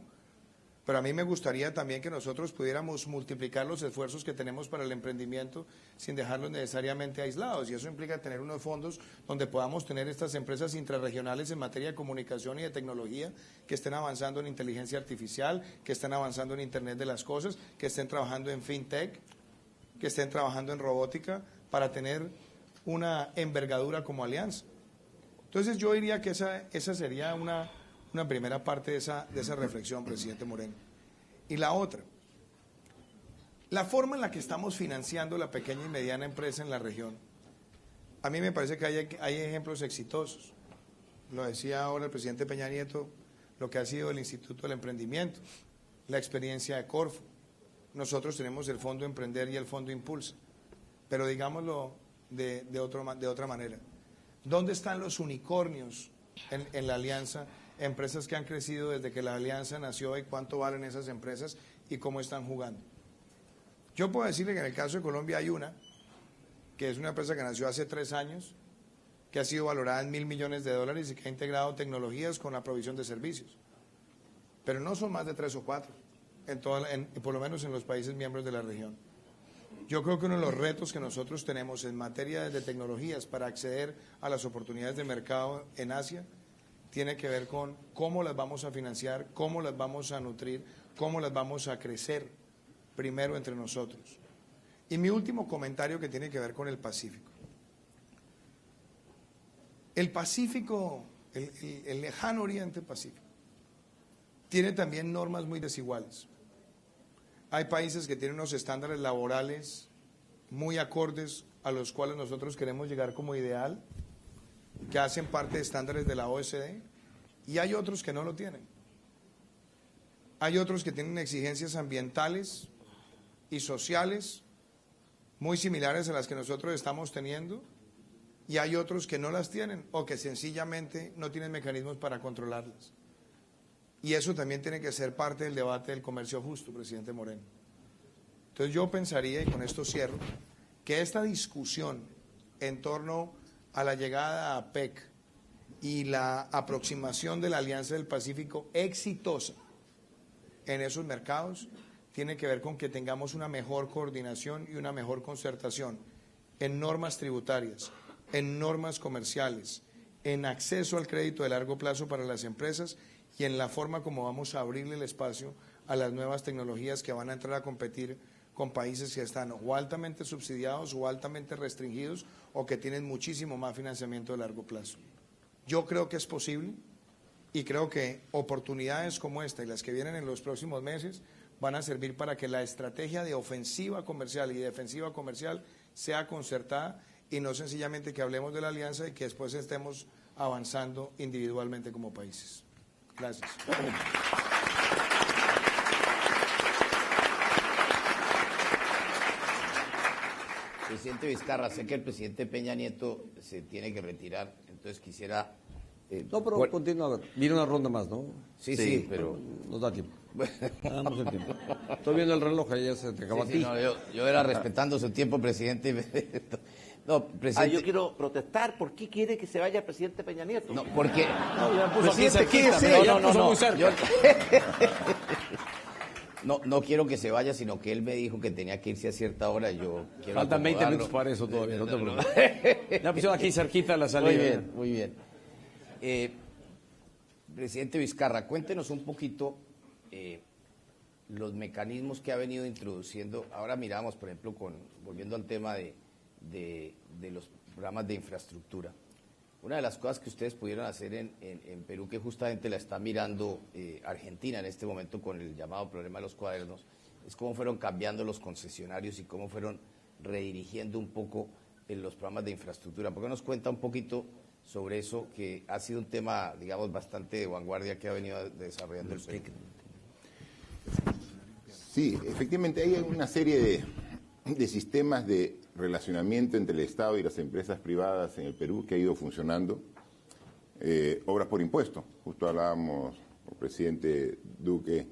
Pero a mí me gustaría también que nosotros pudiéramos multiplicar los esfuerzos que tenemos para el emprendimiento sin dejarlos necesariamente aislados. Y eso implica tener unos fondos donde podamos tener estas empresas intrarregionales en materia de comunicación y de tecnología que estén avanzando en inteligencia artificial, que estén avanzando en Internet de las cosas, que estén trabajando en fintech, que estén trabajando en robótica para tener una envergadura como alianza. Entonces yo diría que esa sería una primera parte de esa reflexión, presidente Moreno. Y la otra, la forma en la que estamos financiando la pequeña y mediana empresa en la región. A mí me parece que hay ejemplos exitosos. Lo decía ahora el presidente Peña Nieto, lo que ha sido el Instituto del Emprendimiento, la experiencia de Corfo. Nosotros tenemos el Fondo Emprender y el Fondo Impulsa. Pero digámoslo de otra manera. ¿Dónde están los unicornios en la alianza empresas que han crecido desde que la alianza nació y cuánto valen esas empresas y cómo están jugando. Yo puedo decirle que en el caso de Colombia hay una, que es una empresa que nació hace 3 años, que ha sido valorada en $1.000 millones y que ha integrado tecnologías con la provisión de servicios. Pero no son más de 3 o 4, por lo menos en los países miembros de la región. Yo creo que uno de los retos que nosotros tenemos en materia de tecnologías para acceder a las oportunidades de mercado en Asia tiene que ver con cómo las vamos a financiar, cómo las vamos a nutrir, cómo las vamos a crecer primero entre nosotros. Y mi último comentario que tiene que ver con el Pacífico. El Pacífico, el lejano Oriente Pacífico, tiene también normas muy desiguales. Hay países que tienen unos estándares laborales muy acordes a los cuales nosotros queremos llegar como ideal, que hacen parte de estándares de la OECD, y hay otros que no lo tienen. Hay otros que tienen exigencias ambientales y sociales muy similares a las que nosotros estamos teniendo, y hay otros que no las tienen o que sencillamente no tienen mecanismos para controlarlas. Y eso también tiene que ser parte del debate del comercio justo, presidente Moreno. Entonces yo pensaría, y con esto cierro, que esta discusión en torno a la llegada a APEC y la aproximación de la Alianza del Pacífico exitosa en esos mercados tiene que ver con que tengamos una mejor coordinación y una mejor concertación en normas tributarias, en normas comerciales, en acceso al crédito de largo plazo para las empresas y en la forma como vamos a abrirle el espacio a las nuevas tecnologías que van a entrar a competir con países que están o altamente subsidiados o altamente restringidos o que tienen muchísimo más financiamiento de largo plazo. Yo creo que es posible y creo que oportunidades como esta y las que vienen en los próximos meses van a servir para que la estrategia de ofensiva comercial y defensiva comercial sea concertada y no sencillamente que hablemos de la alianza y que después estemos avanzando individualmente como países. Gracias. Presidente Vizcarra, sé que el presidente Peña Nieto se tiene que retirar, entonces quisiera... no, pero continúa. Viene una ronda más, ¿no? Sí, pero... Nos da tiempo. Damos el tiempo. Estoy viendo el reloj, ya se te acabó a ti. No, yo era respetando su tiempo, presidente. No, presidente. Yo quiero protestar. ¿Por qué quiere que se vaya el presidente Peña Nieto? No, porque... No, ya puso aquí Presidente, cerquita, quédese. ya puso muy cerca. No quiero que se vaya, sino que él me dijo que tenía que irse a cierta hora. Yo quiero Faltan 20 acomodarlo. minutos para eso todavía, no te preocupes. Ya pusieron aquí cerquita la salida. Muy bien, muy bien. Presidente Vizcarra, cuéntenos un poquito los mecanismos que ha venido introduciendo. Ahora miramos, por ejemplo, volviendo al tema de los programas de infraestructura. Una de las cosas que ustedes pudieron hacer en Perú, que justamente la está mirando Argentina en este momento con el llamado problema de los cuadernos, es cómo fueron cambiando los concesionarios y cómo fueron redirigiendo un poco los programas de infraestructura. ¿Por qué nos cuenta un poquito sobre eso, que ha sido un tema, digamos, bastante de vanguardia que ha venido desarrollando el Perú? Sí, efectivamente hay una serie de sistemas de relacionamiento entre el Estado y las empresas privadas en el Perú que ha ido funcionando. Obras por impuesto, justo hablábamos con el presidente Duque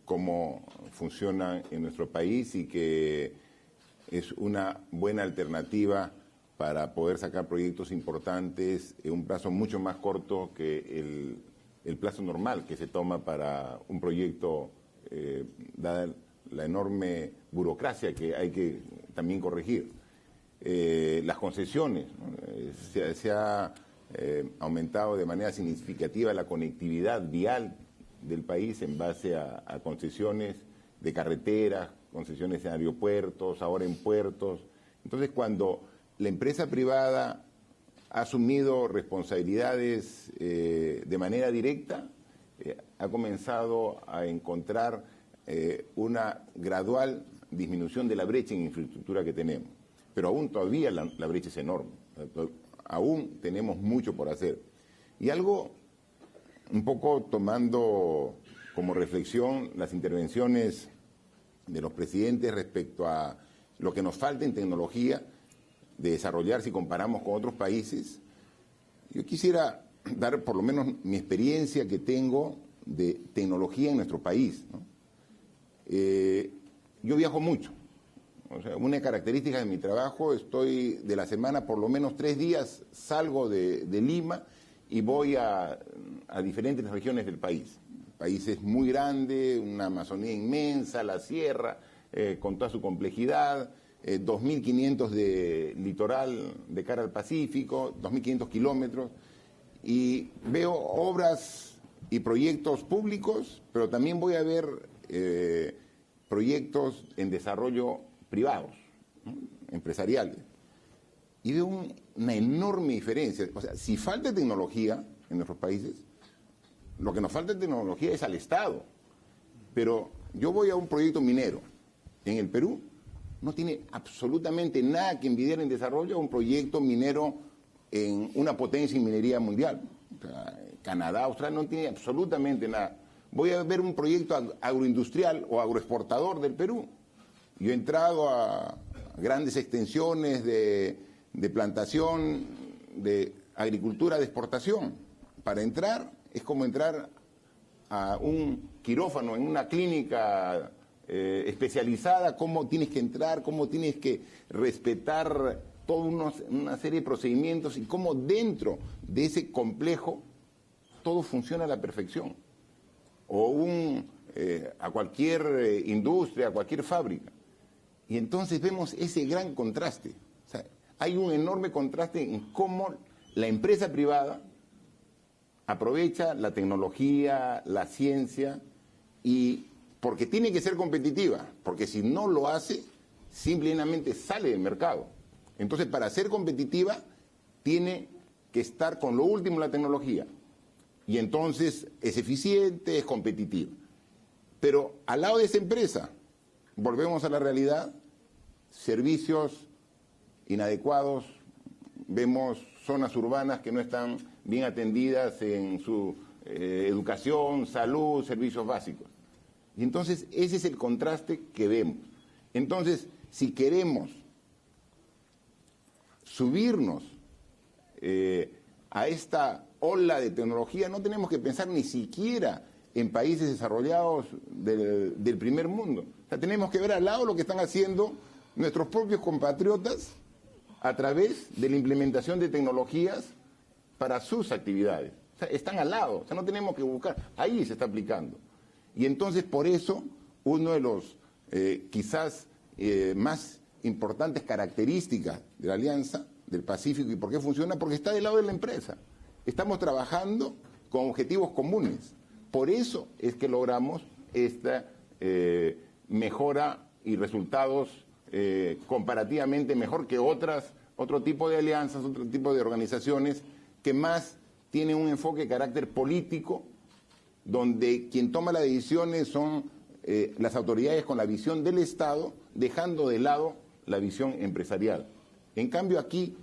cómo funcionan en nuestro país y que es una buena alternativa para poder sacar proyectos importantes en un plazo mucho más corto que el plazo normal que se toma para un proyecto, dada la enorme burocracia que hay que también corregir. Las concesiones, ¿no? Se ha aumentado de manera significativa la conectividad vial del país en base a concesiones de carreteras, concesiones en aeropuertos, ahora en puertos. Entonces, cuando la empresa privada ha asumido responsabilidades de manera directa, ha comenzado a encontrar una gradual disminución de la brecha en infraestructura que tenemos. Pero aún todavía la brecha es enorme. Aún tenemos mucho por hacer. Y algo, un poco tomando como reflexión las intervenciones de los presidentes respecto a lo que nos falta en tecnología de desarrollar si comparamos con otros países, yo quisiera dar por lo menos mi experiencia que tengo de tecnología en nuestro país, ¿no? Yo viajo mucho. O sea, una característica de mi trabajo, estoy de la semana por lo menos 3 días, salgo de Lima y voy a diferentes regiones del país. El país es muy grande, una Amazonía inmensa, la sierra, con toda su complejidad, 2.500 de litoral de cara al Pacífico, 2.500 kilómetros, y veo obras y proyectos públicos, pero también voy a ver proyectos en desarrollo privados, ¿no? Empresariales. Y veo una enorme diferencia. O sea, si falta tecnología en nuestros países, lo que nos falta de tecnología es al Estado. Pero yo voy a un proyecto minero en el Perú, no tiene absolutamente nada que envidiar en desarrollo a un proyecto minero en una potencia en minería mundial. O sea, Canadá, Australia, no tiene absolutamente nada. Voy a ver un proyecto agroindustrial o agroexportador del Perú. Yo he entrado a grandes extensiones de plantación, de agricultura de exportación. Para entrar es como entrar a un quirófano en una clínica especializada, cómo tienes que entrar, cómo tienes que respetar toda una serie de procedimientos y cómo dentro de ese complejo todo funciona a la perfección. O a cualquier industria, a cualquier fábrica. Y entonces vemos ese gran contraste. O sea, hay un enorme contraste en cómo la empresa privada aprovecha la tecnología, la ciencia, y porque tiene que ser competitiva, porque si no lo hace, simplemente sale del mercado. Entonces, para ser competitiva, tiene que estar con lo último en la tecnología. Y entonces es eficiente, es competitiva. Pero al lado de esa empresa, volvemos a la realidad, servicios inadecuados, vemos zonas urbanas que no están bien atendidas en su educación, salud, servicios básicos. Y entonces ese es el contraste que vemos. Entonces, si queremos subirnos a esta ola de tecnología, no tenemos que pensar ni siquiera en países desarrollados del primer mundo. O sea, tenemos que ver al lado lo que están haciendo nuestros propios compatriotas a través de la implementación de tecnologías para sus actividades. O sea, están al lado, o sea, no tenemos que buscar, ahí se está aplicando. Y entonces, por eso, uno de los quizás más importantes características de la Alianza del Pacífico, ¿y por qué funciona? Porque está del lado de la empresa. Estamos trabajando con objetivos comunes. Por eso es que logramos esta mejora y resultados comparativamente mejor que otro tipo de alianzas, otro tipo de organizaciones que más tienen un enfoque de carácter político, donde quien toma las decisiones son las autoridades con la visión del Estado, dejando de lado la visión empresarial. En cambio aquí,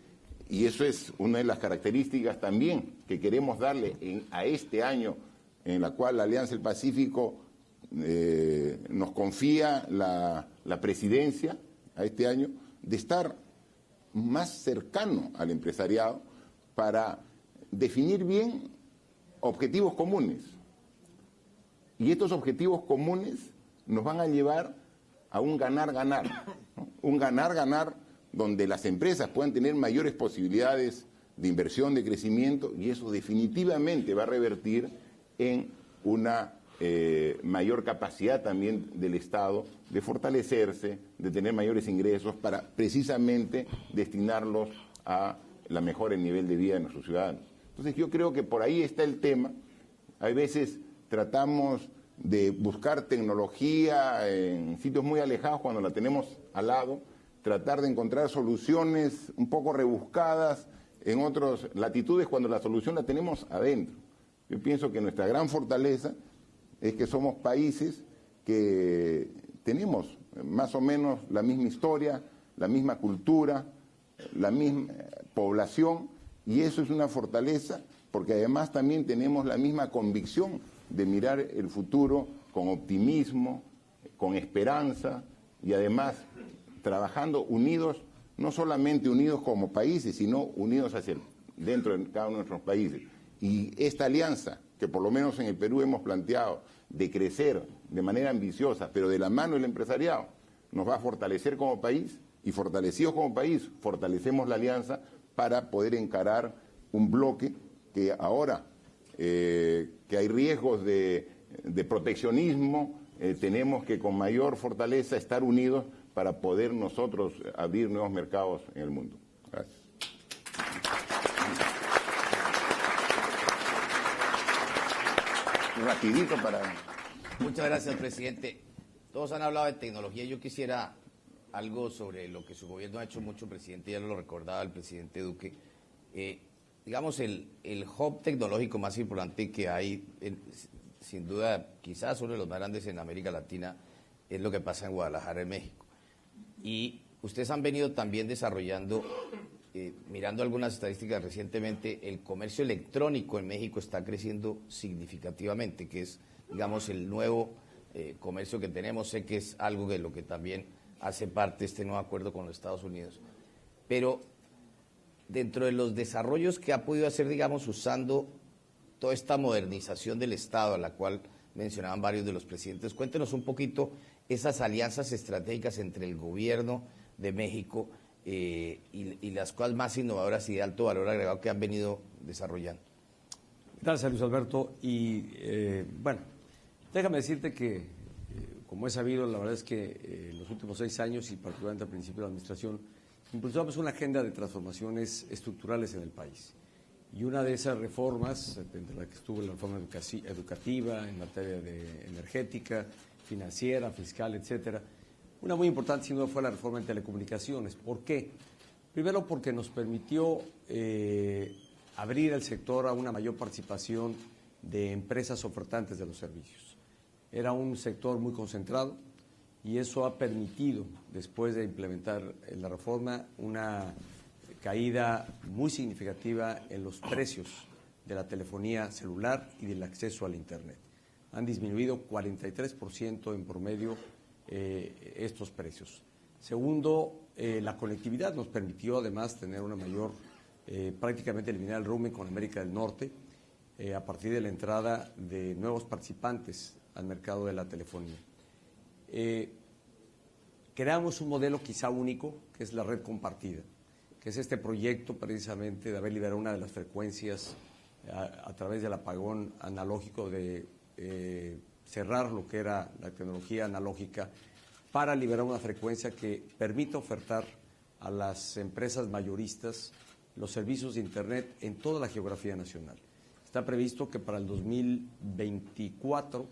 y eso es una de las características también que queremos darle a este año, en la cual la Alianza del Pacífico nos confía la presidencia a este año, de estar más cercano al empresariado para definir bien objetivos comunes. Y estos objetivos comunes nos van a llevar a un ganar-ganar, ¿no? Un ganar-ganar donde las empresas puedan tener mayores posibilidades de inversión, de crecimiento, y eso definitivamente va a revertir en una mayor capacidad también del Estado de fortalecerse, de tener mayores ingresos para precisamente destinarlos a la mejora en nivel de vida de nuestros ciudadanos. Entonces yo creo que por ahí está el tema. Hay veces tratamos de buscar tecnología en sitios muy alejados cuando la tenemos al lado, tratar de encontrar soluciones un poco rebuscadas en otras latitudes cuando la solución la tenemos adentro. Yo pienso que nuestra gran fortaleza es que somos países que tenemos más o menos la misma historia, la misma cultura, la misma población, y eso es una fortaleza porque además también tenemos la misma convicción de mirar el futuro con optimismo, con esperanza, y además trabajando unidos, no solamente unidos como países, sino unidos hacia dentro de cada uno de nuestros países. Y esta alianza, que por lo menos en el Perú hemos planteado, de crecer de manera ambiciosa, pero de la mano del empresariado, nos va a fortalecer como país, y fortalecidos como país, fortalecemos la alianza para poder encarar un bloque que ahora, que hay riesgos de proteccionismo, tenemos que con mayor fortaleza estar unidos para poder nosotros abrir nuevos mercados en el mundo. Gracias. Rapidito para... Muchas gracias, presidente. Todos han hablado de tecnología. Yo quisiera algo sobre lo que su gobierno ha hecho mucho, presidente, ya lo recordaba el presidente Duque. Digamos, el hub tecnológico más importante que hay, sin duda, quizás uno de los más grandes en América Latina, es lo que pasa en Guadalajara, en México. Y ustedes han venido también desarrollando, mirando algunas estadísticas recientemente, el comercio electrónico en México está creciendo significativamente, que es, digamos, el nuevo comercio que tenemos. Sé que es algo de lo que también hace parte este nuevo acuerdo con los Estados Unidos. Pero dentro de los desarrollos que ha podido hacer, digamos, usando toda esta modernización del Estado, a la cual mencionaban varios de los presidentes, cuéntenos un poquito esas alianzas estratégicas entre el gobierno de México y las cuales más innovadoras y de alto valor agregado que han venido desarrollando. Gracias, Luis Alberto. Y bueno, déjame decirte que, como he sabido, la verdad es que en los últimos 6 años y particularmente al principio de la administración, impulsamos una agenda de transformaciones estructurales en el país. Y una de esas reformas, entre las que estuvo la reforma educativa, en materia de energética, financiera, fiscal, etcétera, una muy importante sin duda fue la reforma en telecomunicaciones. ¿Por qué? Primero porque nos permitió abrir el sector a una mayor participación de empresas ofertantes de los servicios. Era un sector muy concentrado y eso ha permitido, después de implementar la reforma, una caída muy significativa en los precios de la telefonía celular y del acceso al Internet. Han disminuido 43% en promedio estos precios. Segundo, la conectividad nos permitió además tener una mayor, prácticamente eliminar el roaming con América del Norte a partir de la entrada de nuevos participantes al mercado de la telefonía. Creamos un modelo quizá único, que es la red compartida, que es este proyecto precisamente de haber liberado una de las frecuencias a través del apagón analógico, de cerrar lo que era la tecnología analógica para liberar una frecuencia que permita ofertar a las empresas mayoristas los servicios de Internet en toda la geografía nacional. Está previsto que para el 2024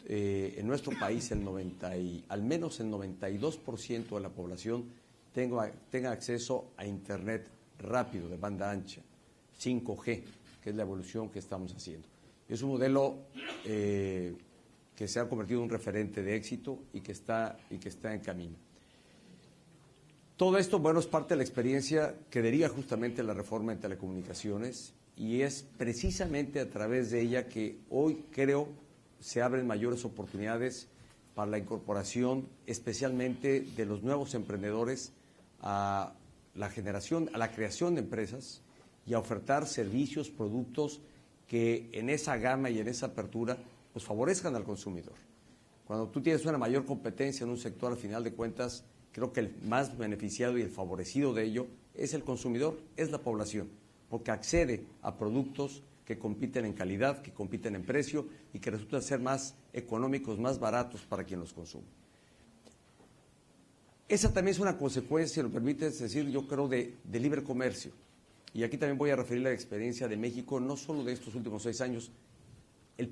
en nuestro país al menos el 92% de la población tenga acceso a Internet rápido, de banda ancha, 5G, que es la evolución que estamos haciendo. Es un modelo que se ha convertido en un referente de éxito y que está en camino. Todo esto, bueno, es parte de la experiencia que deriva justamente la reforma en telecomunicaciones y es precisamente a través de ella que hoy creo se abren mayores oportunidades para la incorporación, especialmente de los nuevos emprendedores, a la creación de empresas y a ofertar servicios, productos que en esa gama y en esa apertura pues favorezcan al consumidor. Cuando tú tienes una mayor competencia en un sector, al final de cuentas, creo que el más beneficiado y el favorecido de ello es el consumidor, es la población, porque accede a productos que compiten en calidad, que compiten en precio y que resultan ser más económicos, más baratos para quien los consume. Esa también es una consecuencia, lo permite decir, yo creo, de libre comercio. Y aquí también voy a referir la experiencia de México, no solo de estos últimos 6 años, el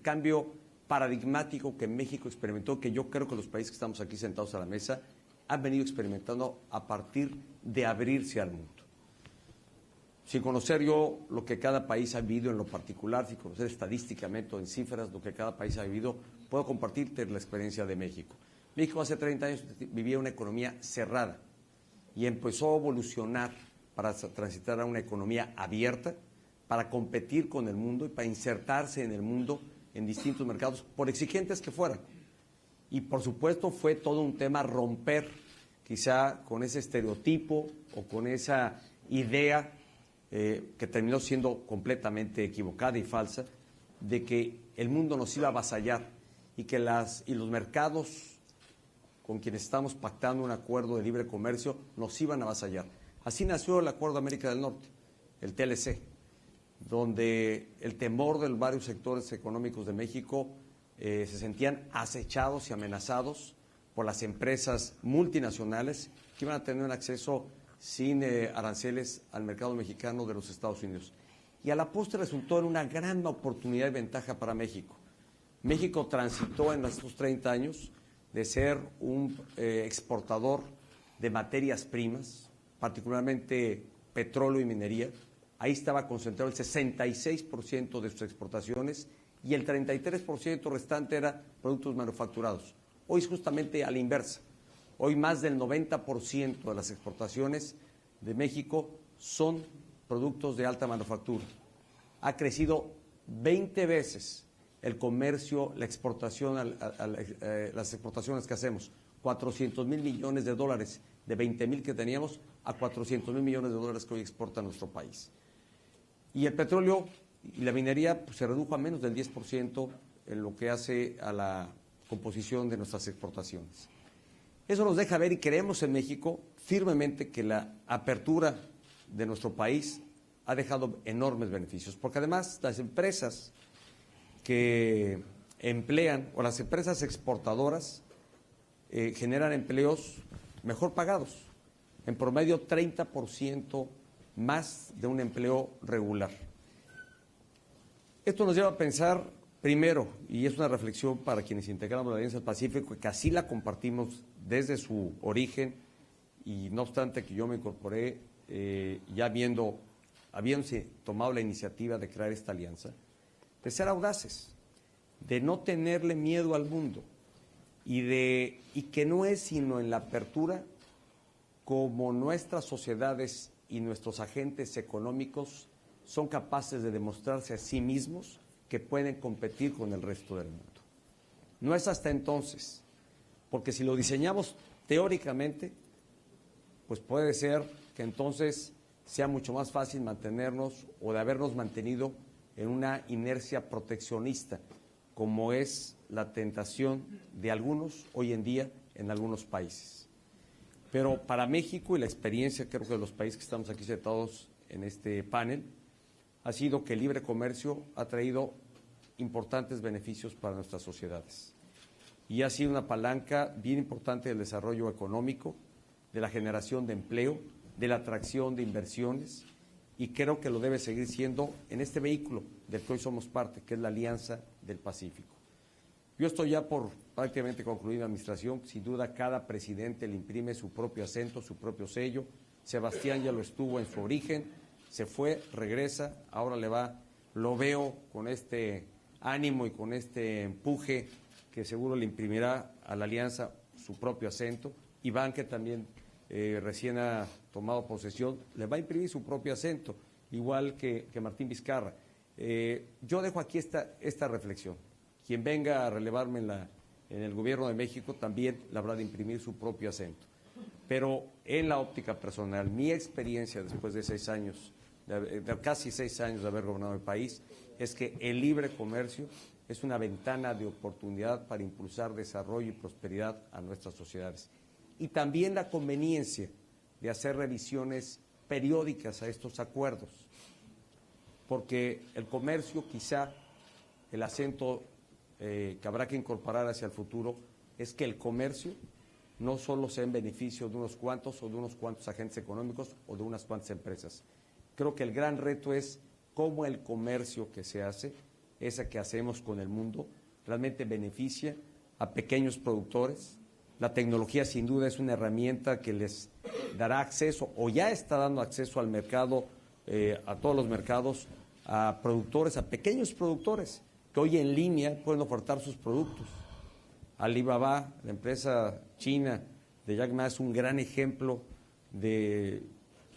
cambio paradigmático que México experimentó, que yo creo que los países que estamos aquí sentados a la mesa han venido experimentando a partir de abrirse al mundo. Sin conocer yo lo que cada país ha vivido en lo particular, sin conocer estadísticamente o en cifras lo que cada país ha vivido, puedo compartirte la experiencia de México. México hace 30 años vivía una economía cerrada y empezó a evolucionar para transitar a una economía abierta, para competir con el mundo y para insertarse en el mundo en distintos mercados, por exigentes que fueran. Y por supuesto fue todo un tema romper quizá con ese estereotipo o con esa idea que terminó siendo completamente equivocada y falsa, de que el mundo nos iba a avasallar y que los mercados con quienes estamos pactando un acuerdo de libre comercio nos iban a avasallar. Así nació el Acuerdo de América del Norte, el TLC, donde el temor de varios sectores económicos de México se sentían acechados y amenazados por las empresas multinacionales que iban a tener un acceso sin aranceles al mercado mexicano de los Estados Unidos. Y a la postre resultó en una gran oportunidad y ventaja para México. México transitó en estos 30 años de ser un exportador de materias primas, particularmente petróleo y minería. Ahí estaba concentrado el 66% de sus exportaciones y el 33% restante era productos manufacturados. Hoy es justamente a la inversa. Hoy más del 90% de las exportaciones de México son productos de alta manufactura. Ha crecido 20 veces el comercio, la exportación, las exportaciones que hacemos. 400,000 millones de dólares, de 20,000 que teníamos a 400,000 millones de dólares que hoy exporta nuestro país. Y el petróleo y la minería pues, se redujo a menos del 10% en lo que hace a la composición de nuestras exportaciones. Eso nos deja ver y creemos en México firmemente que la apertura de nuestro país ha dejado enormes beneficios, porque además las empresas que emplean o las empresas exportadoras generan empleos mejor pagados, en promedio 30% más de un empleo regular. Esto nos lleva a pensar, primero, y es una reflexión para quienes integramos la Alianza del Pacífico, que así la compartimos desde su origen, y no obstante que yo me incorporé ya habiéndose tomado la iniciativa de crear esta alianza, de ser audaces, de no tenerle miedo al mundo, y que no es sino en la apertura como nuestras sociedades y nuestros agentes económicos son capaces de demostrarse a sí mismos que pueden competir con el resto del mundo. No es hasta entonces, porque si lo diseñamos teóricamente, pues puede ser que entonces sea mucho más fácil mantenernos o de habernos mantenido en una inercia proteccionista, como es la tentación de algunos hoy en día en algunos países. Pero para México y la experiencia, creo que de los países que estamos aquí sentados en este panel, ha sido que el libre comercio ha traído importantes beneficios para nuestras sociedades. Y ha sido una palanca bien importante del desarrollo económico, de la generación de empleo, de la atracción de inversiones, y creo que lo debe seguir siendo en este vehículo del que hoy somos parte, que es la Alianza del Pacífico. Yo estoy ya por prácticamente concluir la administración. Sin duda, cada presidente le imprime su propio acento, su propio sello. Sebastián ya lo estuvo en su origen, se fue, regresa, ahora lo veo con este ánimo y con este empuje que seguro le imprimirá a la Alianza su propio acento. Iván, que también recién ha tomado posesión, le va a imprimir su propio acento, igual que Martín Vizcarra. Yo dejo aquí esta reflexión. Quien venga a relevarme en el gobierno de México también le habrá de imprimir su propio acento. Pero en la óptica personal, mi experiencia después de 6 años, de casi 6 años de haber gobernado el país, es que el libre comercio es una ventana de oportunidad para impulsar desarrollo y prosperidad a nuestras sociedades. Y también la conveniencia de hacer revisiones periódicas a estos acuerdos, porque el comercio, quizá el acento que habrá que incorporar hacia el futuro, es que el comercio no solo sea en beneficio de unos cuantos o de unos cuantos agentes económicos o de unas cuantas empresas. Creo que el gran reto es cómo el comercio que se hace, ese que hacemos con el mundo, realmente beneficia a pequeños productores. La tecnología sin duda es una herramienta que les dará acceso o ya está dando acceso al mercado, a todos los mercados, a productores, a pequeños productores que hoy en línea pueden ofertar sus productos. Alibaba, la empresa china de Jack Ma, es un gran ejemplo de,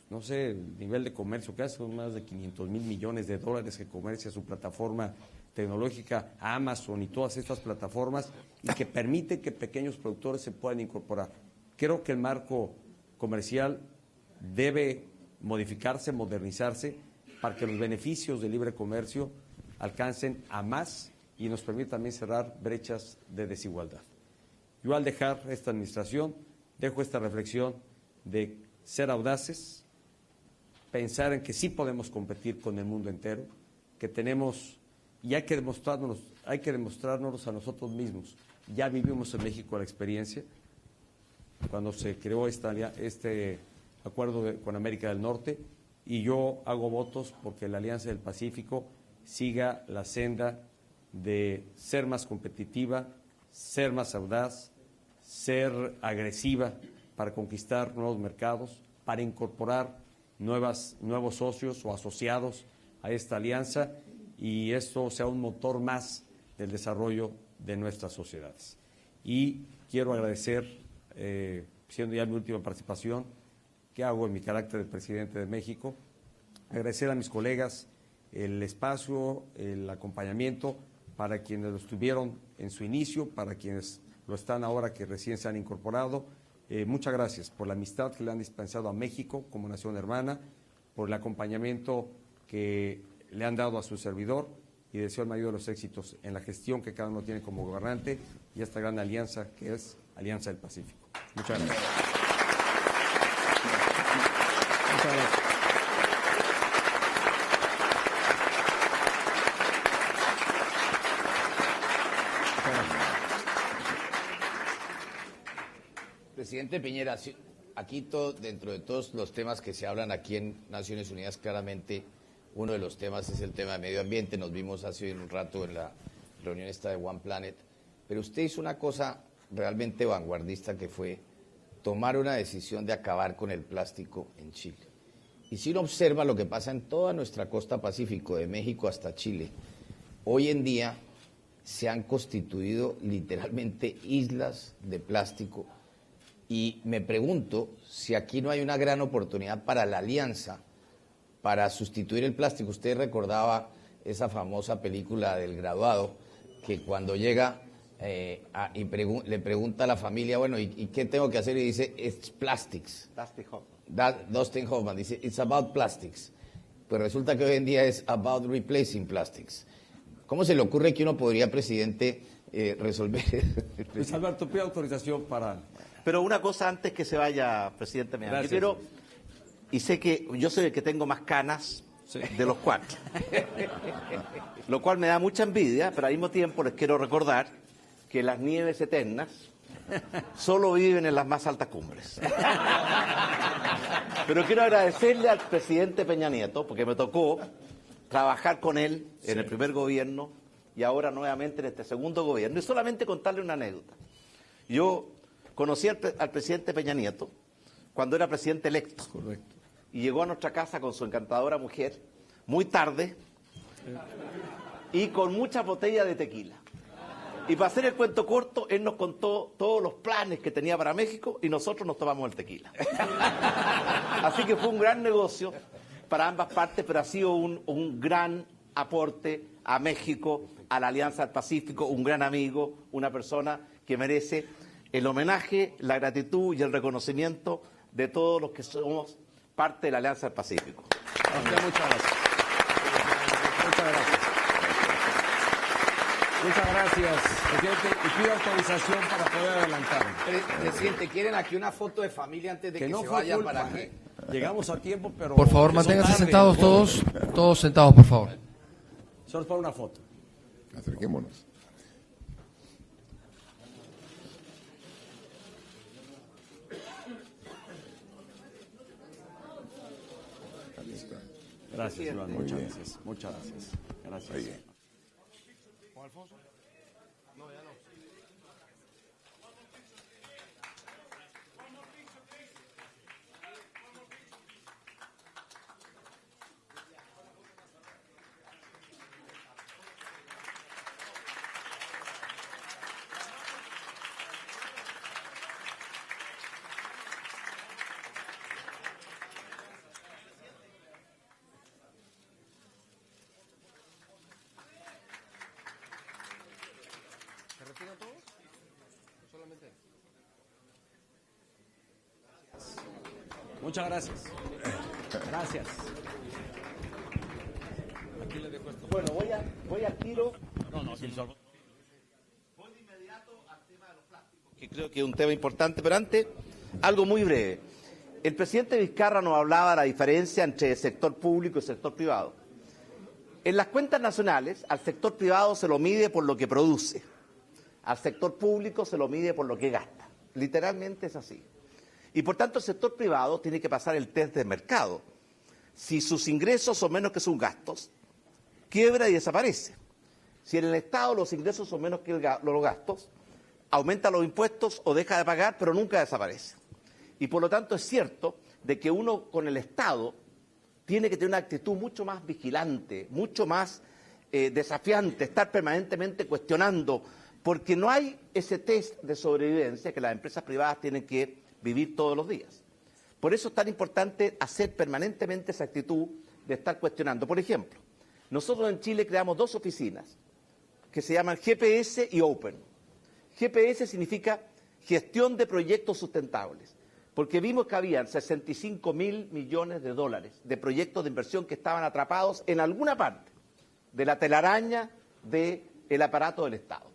no sé, el nivel de comercio que hace, son más de 500,000 millones de dólares que comercia su plataforma tecnológica, Amazon y todas estas plataformas, y que permite que pequeños productores se puedan incorporar. Creo que el marco comercial debe modificarse, modernizarse, para que los beneficios del libre comercio alcancen a más y nos permita también cerrar brechas de desigualdad. Yo al dejar esta administración dejo esta reflexión de ser audaces, pensar en que sí podemos competir con el mundo entero, que tenemos y hay que demostrarnos a nosotros mismos. Ya vivimos en México la experiencia cuando se creó este acuerdo con América del Norte, y yo hago votos porque la Alianza del Pacífico siga la senda de ser más competitiva, ser más audaz, ser agresiva para conquistar nuevos mercados, para incorporar nuevos socios o asociados a esta alianza, y esto sea un motor más del desarrollo de nuestras sociedades. Y quiero agradecer, siendo ya mi última participación, que hago en mi carácter de presidente de México, agradecer a mis colegas el espacio, el acompañamiento, para quienes lo estuvieron en su inicio, para quienes lo están ahora que recién se han incorporado. Muchas gracias por la amistad que le han dispensado a México como nación hermana, por el acompañamiento que le han dado a su servidor, y deseo el mayor de los éxitos en la gestión que cada uno tiene como gobernante y esta gran alianza que es Alianza del Pacífico. Muchas gracias. Muchas gracias. Presidente Piñera, aquí dentro de todos los temas que se hablan aquí en Naciones Unidas, claramente uno de los temas es el tema de medio ambiente. Nos vimos hace un rato en la reunión esta de One Planet, pero usted hizo una cosa realmente vanguardista, que fue tomar una decisión de acabar con el plástico en Chile. Y si uno observa lo que pasa en toda nuestra costa pacífico, de México hasta Chile, hoy en día se han constituido literalmente islas de plástico. Y me pregunto si aquí no hay una gran oportunidad para la alianza, para sustituir el plástico. Usted recordaba esa famosa película del graduado, que cuando llega le pregunta a la familia, bueno, ¿y qué tengo que hacer? Y dice, it's plastics. Dustin Hoffman dice, it's about plastics. Pues resulta que hoy en día es about replacing plastics. ¿Cómo se le ocurre que uno podría, presidente, resolver? Luis Alberto, pido autorización para... Pero una cosa antes que se vaya, presidente Meana. Yo quiero, y sé que yo soy el que tengo más canas de los cuatro, lo cual me da mucha envidia, pero al mismo tiempo les quiero recordar que las nieves eternas solo viven en las más altas cumbres. Pero quiero agradecerle al presidente Peña Nieto, porque me tocó trabajar con él en el primer gobierno y ahora nuevamente en este segundo gobierno, y solamente contarle una anécdota. Yo conocí al presidente Peña Nieto cuando era presidente electo. Correcto. Y llegó a nuestra casa con su encantadora mujer, muy tarde, y con muchas botellas de tequila. Y para hacer el cuento corto, él nos contó todos los planes que tenía para México y nosotros nos tomamos el tequila. Así que fue un gran negocio para ambas partes, pero ha sido un gran aporte a México, a la Alianza del Pacífico, un gran amigo, una persona que merece el homenaje, la gratitud y el reconocimiento de todos los que somos parte de la Alianza del Pacífico. Muchas gracias. Muchas gracias. Muchas gracias, presidente. Y pido autorización para poder adelantar. Presidente, ¿quieren aquí una foto de familia antes de que no se fue vayan culpa, para que... Llegamos a tiempo, pero... Por favor, empezó manténganse tarde. sentados todos sentados, por favor. Solo para una foto. Acerquémonos. Ahí está. Gracias, Iván. Muy Muchas bien. gracias. Muchas gracias. Gracias. Muy bien. Muchas gracias. Gracias. Bueno, voy al tiro. Voy de inmediato al tema de los plásticos, que creo que es un tema importante, pero antes, algo muy breve. El presidente Vizcarra nos hablaba de la diferencia entre el sector público y el sector privado. En las cuentas nacionales, al sector privado se lo mide por lo que produce, al sector público se lo mide por lo que gasta. Literalmente es así. Y por tanto el sector privado tiene que pasar el test de mercado. Si sus ingresos son menos que sus gastos, quiebra y desaparece. Si en el Estado los ingresos son menos que los gastos, aumenta los impuestos o deja de pagar, pero nunca desaparece. Y por lo tanto es cierto de que uno con el Estado tiene que tener una actitud mucho más vigilante, mucho más desafiante, estar permanentemente cuestionando, porque no hay ese test de sobrevivencia que las empresas privadas tienen que vivir todos los días. Por eso es tan importante hacer permanentemente esa actitud de estar cuestionando. Por ejemplo, nosotros en Chile creamos 2 oficinas que se llaman GPS y Open. GPS significa gestión de proyectos sustentables, porque vimos que habían 65.000 millones de dólares de proyectos de inversión que estaban atrapados en alguna parte de la telaraña del aparato del Estado.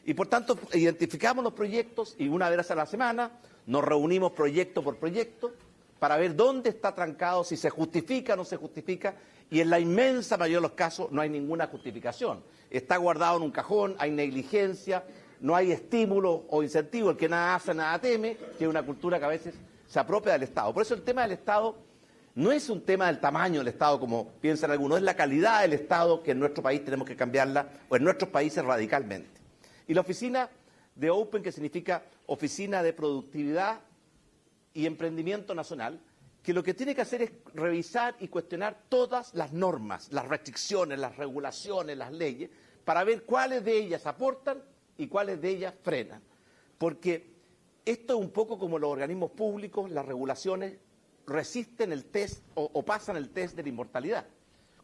Y por tanto identificamos los proyectos y una vez a la semana nos reunimos proyecto por proyecto para ver dónde está trancado, si se justifica o no se justifica, y en la inmensa mayoría de los casos no hay ninguna justificación. Está guardado en un cajón, hay negligencia, no hay estímulo o incentivo, el que nada hace, nada teme, que es una cultura que a veces se apropia del Estado. Por eso el tema del Estado no es un tema del tamaño del Estado, como piensan algunos, es la calidad del Estado que en nuestro país tenemos que cambiarla, o en nuestros países radicalmente. Y la oficina de Open, que significa Oficina de Productividad y Emprendimiento Nacional, que lo que tiene que hacer es revisar y cuestionar todas las normas, las restricciones, las regulaciones, las leyes, para ver cuáles de ellas aportan y cuáles de ellas frenan. Porque esto es un poco como los organismos públicos, las regulaciones resisten el test o pasan el test de la inmortalidad.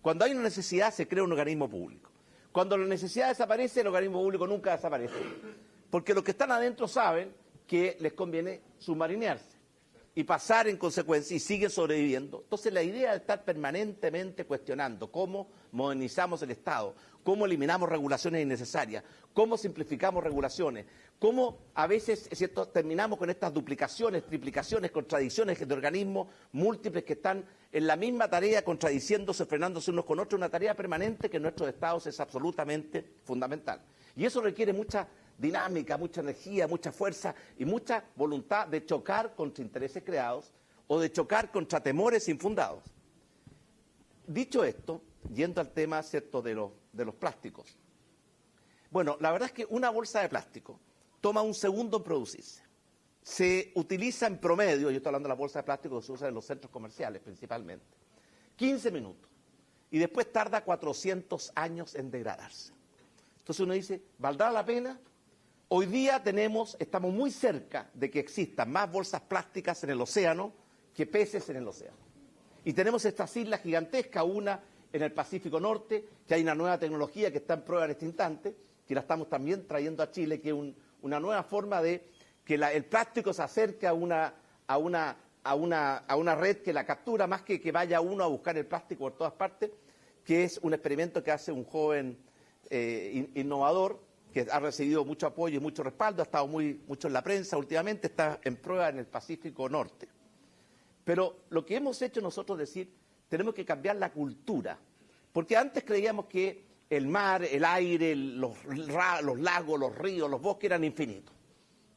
Cuando hay una necesidad se crea un organismo público. Cuando la necesidad desaparece, el organismo público nunca desaparece. Porque los que están adentro saben que les conviene submarinearse y pasar en consecuencia y siguen sobreviviendo. Entonces la idea de estar permanentemente cuestionando cómo modernizamos el Estado, cómo eliminamos regulaciones innecesarias, cómo simplificamos regulaciones, cómo a veces terminamos con estas duplicaciones, triplicaciones, contradicciones de organismos múltiples que están en la misma tarea, contradiciéndose, frenándose unos con otros, una tarea permanente que en nuestros Estados es absolutamente fundamental. Y eso requiere mucha dinámica, mucha energía, mucha fuerza y mucha voluntad de chocar contra intereses creados o de chocar contra temores infundados. Dicho esto, yendo al tema, ¿cierto?, de los plásticos. Bueno, la verdad es que una bolsa de plástico toma un segundo en producirse. Se utiliza en promedio, yo estoy hablando de la bolsa de plástico que se usa en los centros comerciales principalmente, 15 minutos. Y después tarda 400 años en degradarse. Entonces uno dice, ¿valdrá la pena? Hoy día estamos muy cerca de que existan más bolsas plásticas en el océano que peces en el océano. Y tenemos estas islas gigantescas, una en el Pacífico Norte, que hay una nueva tecnología que está en prueba en este instante, que la estamos también trayendo a Chile, que es una nueva forma de que el plástico se acerque a una red que la captura, más que vaya uno a buscar el plástico por todas partes, que es un experimento que hace un joven innovador, que ha recibido mucho apoyo y mucho respaldo, ha estado mucho en la prensa últimamente, está en prueba en el Pacífico Norte. Pero lo que hemos hecho nosotros es decir, tenemos que cambiar la cultura, porque antes creíamos que el mar, el aire, los lagos, los ríos, los bosques eran infinitos,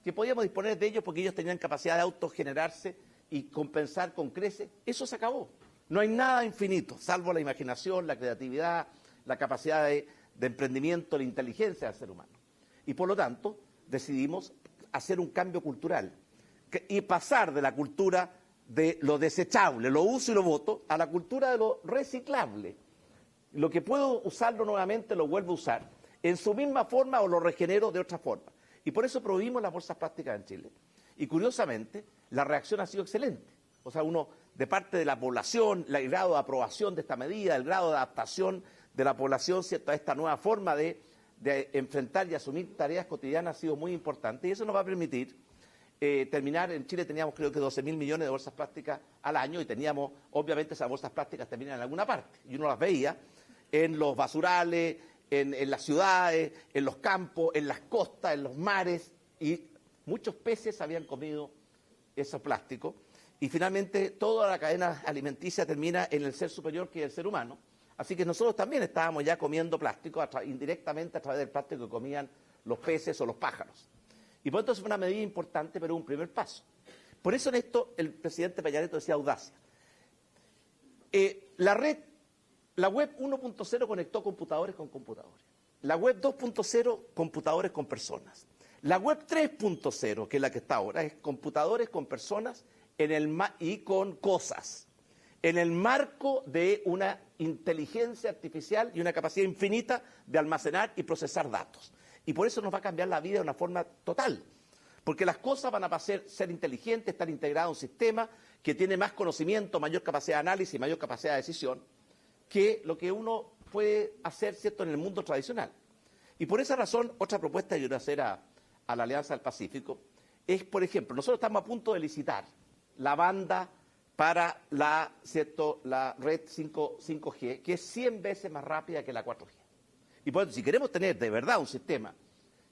que podíamos disponer de ellos porque ellos tenían capacidad de autogenerarse y compensar con creces. Eso se acabó. No hay nada infinito, salvo la imaginación, la creatividad, la capacidad de emprendimiento, la inteligencia del ser humano. Y por lo tanto, decidimos hacer un cambio cultural y pasar de la cultura de lo desechable, lo uso y lo boto, a la cultura de lo reciclable. Lo que puedo usarlo nuevamente lo vuelvo a usar en su misma forma o lo regenero de otra forma. Y por eso prohibimos las bolsas plásticas en Chile. Y curiosamente, la reacción ha sido excelente. O sea, de parte de la población, el grado de aprobación de esta medida, el grado de adaptación de la población, ¿cierto?, a esta nueva forma de enfrentar y asumir tareas cotidianas ha sido muy importante. Y eso nos va a permitir terminar, en Chile teníamos creo que 12.000 millones de bolsas plásticas al año y teníamos, obviamente esas bolsas plásticas terminan en alguna parte. Y uno las veía en los basurales, en las ciudades, en los campos, en las costas, en los mares, y muchos peces habían comido esos plásticos. Y finalmente toda la cadena alimenticia termina en el ser superior, que es el ser humano. Así que nosotros también estábamos ya comiendo plástico indirectamente a través del plástico que comían los peces o los pájaros. Y por eso fue una medida importante, pero un primer paso. Por eso en esto el presidente Peña Nieto decía audacia. La web 1.0 conectó computadores con computadores. La web 2.0, computadores con personas. La web 3.0, que es la que está ahora, es computadores con personas y con cosas, en el marco de una inteligencia artificial y una capacidad infinita de almacenar y procesar datos. Y por eso nos va a cambiar la vida de una forma total, porque las cosas van a ser inteligentes, estar integradas a un sistema que tiene más conocimiento, mayor capacidad de análisis, mayor capacidad de decisión, que lo que uno puede hacer, ¿cierto?, en el mundo tradicional. Y por esa razón, otra propuesta que yo quiero hacer a la Alianza del Pacífico es, por ejemplo, nosotros estamos a punto de licitar la banda para la red 5G, que es 100 veces más rápida que la 4G. Y por eso, si queremos tener de verdad un sistema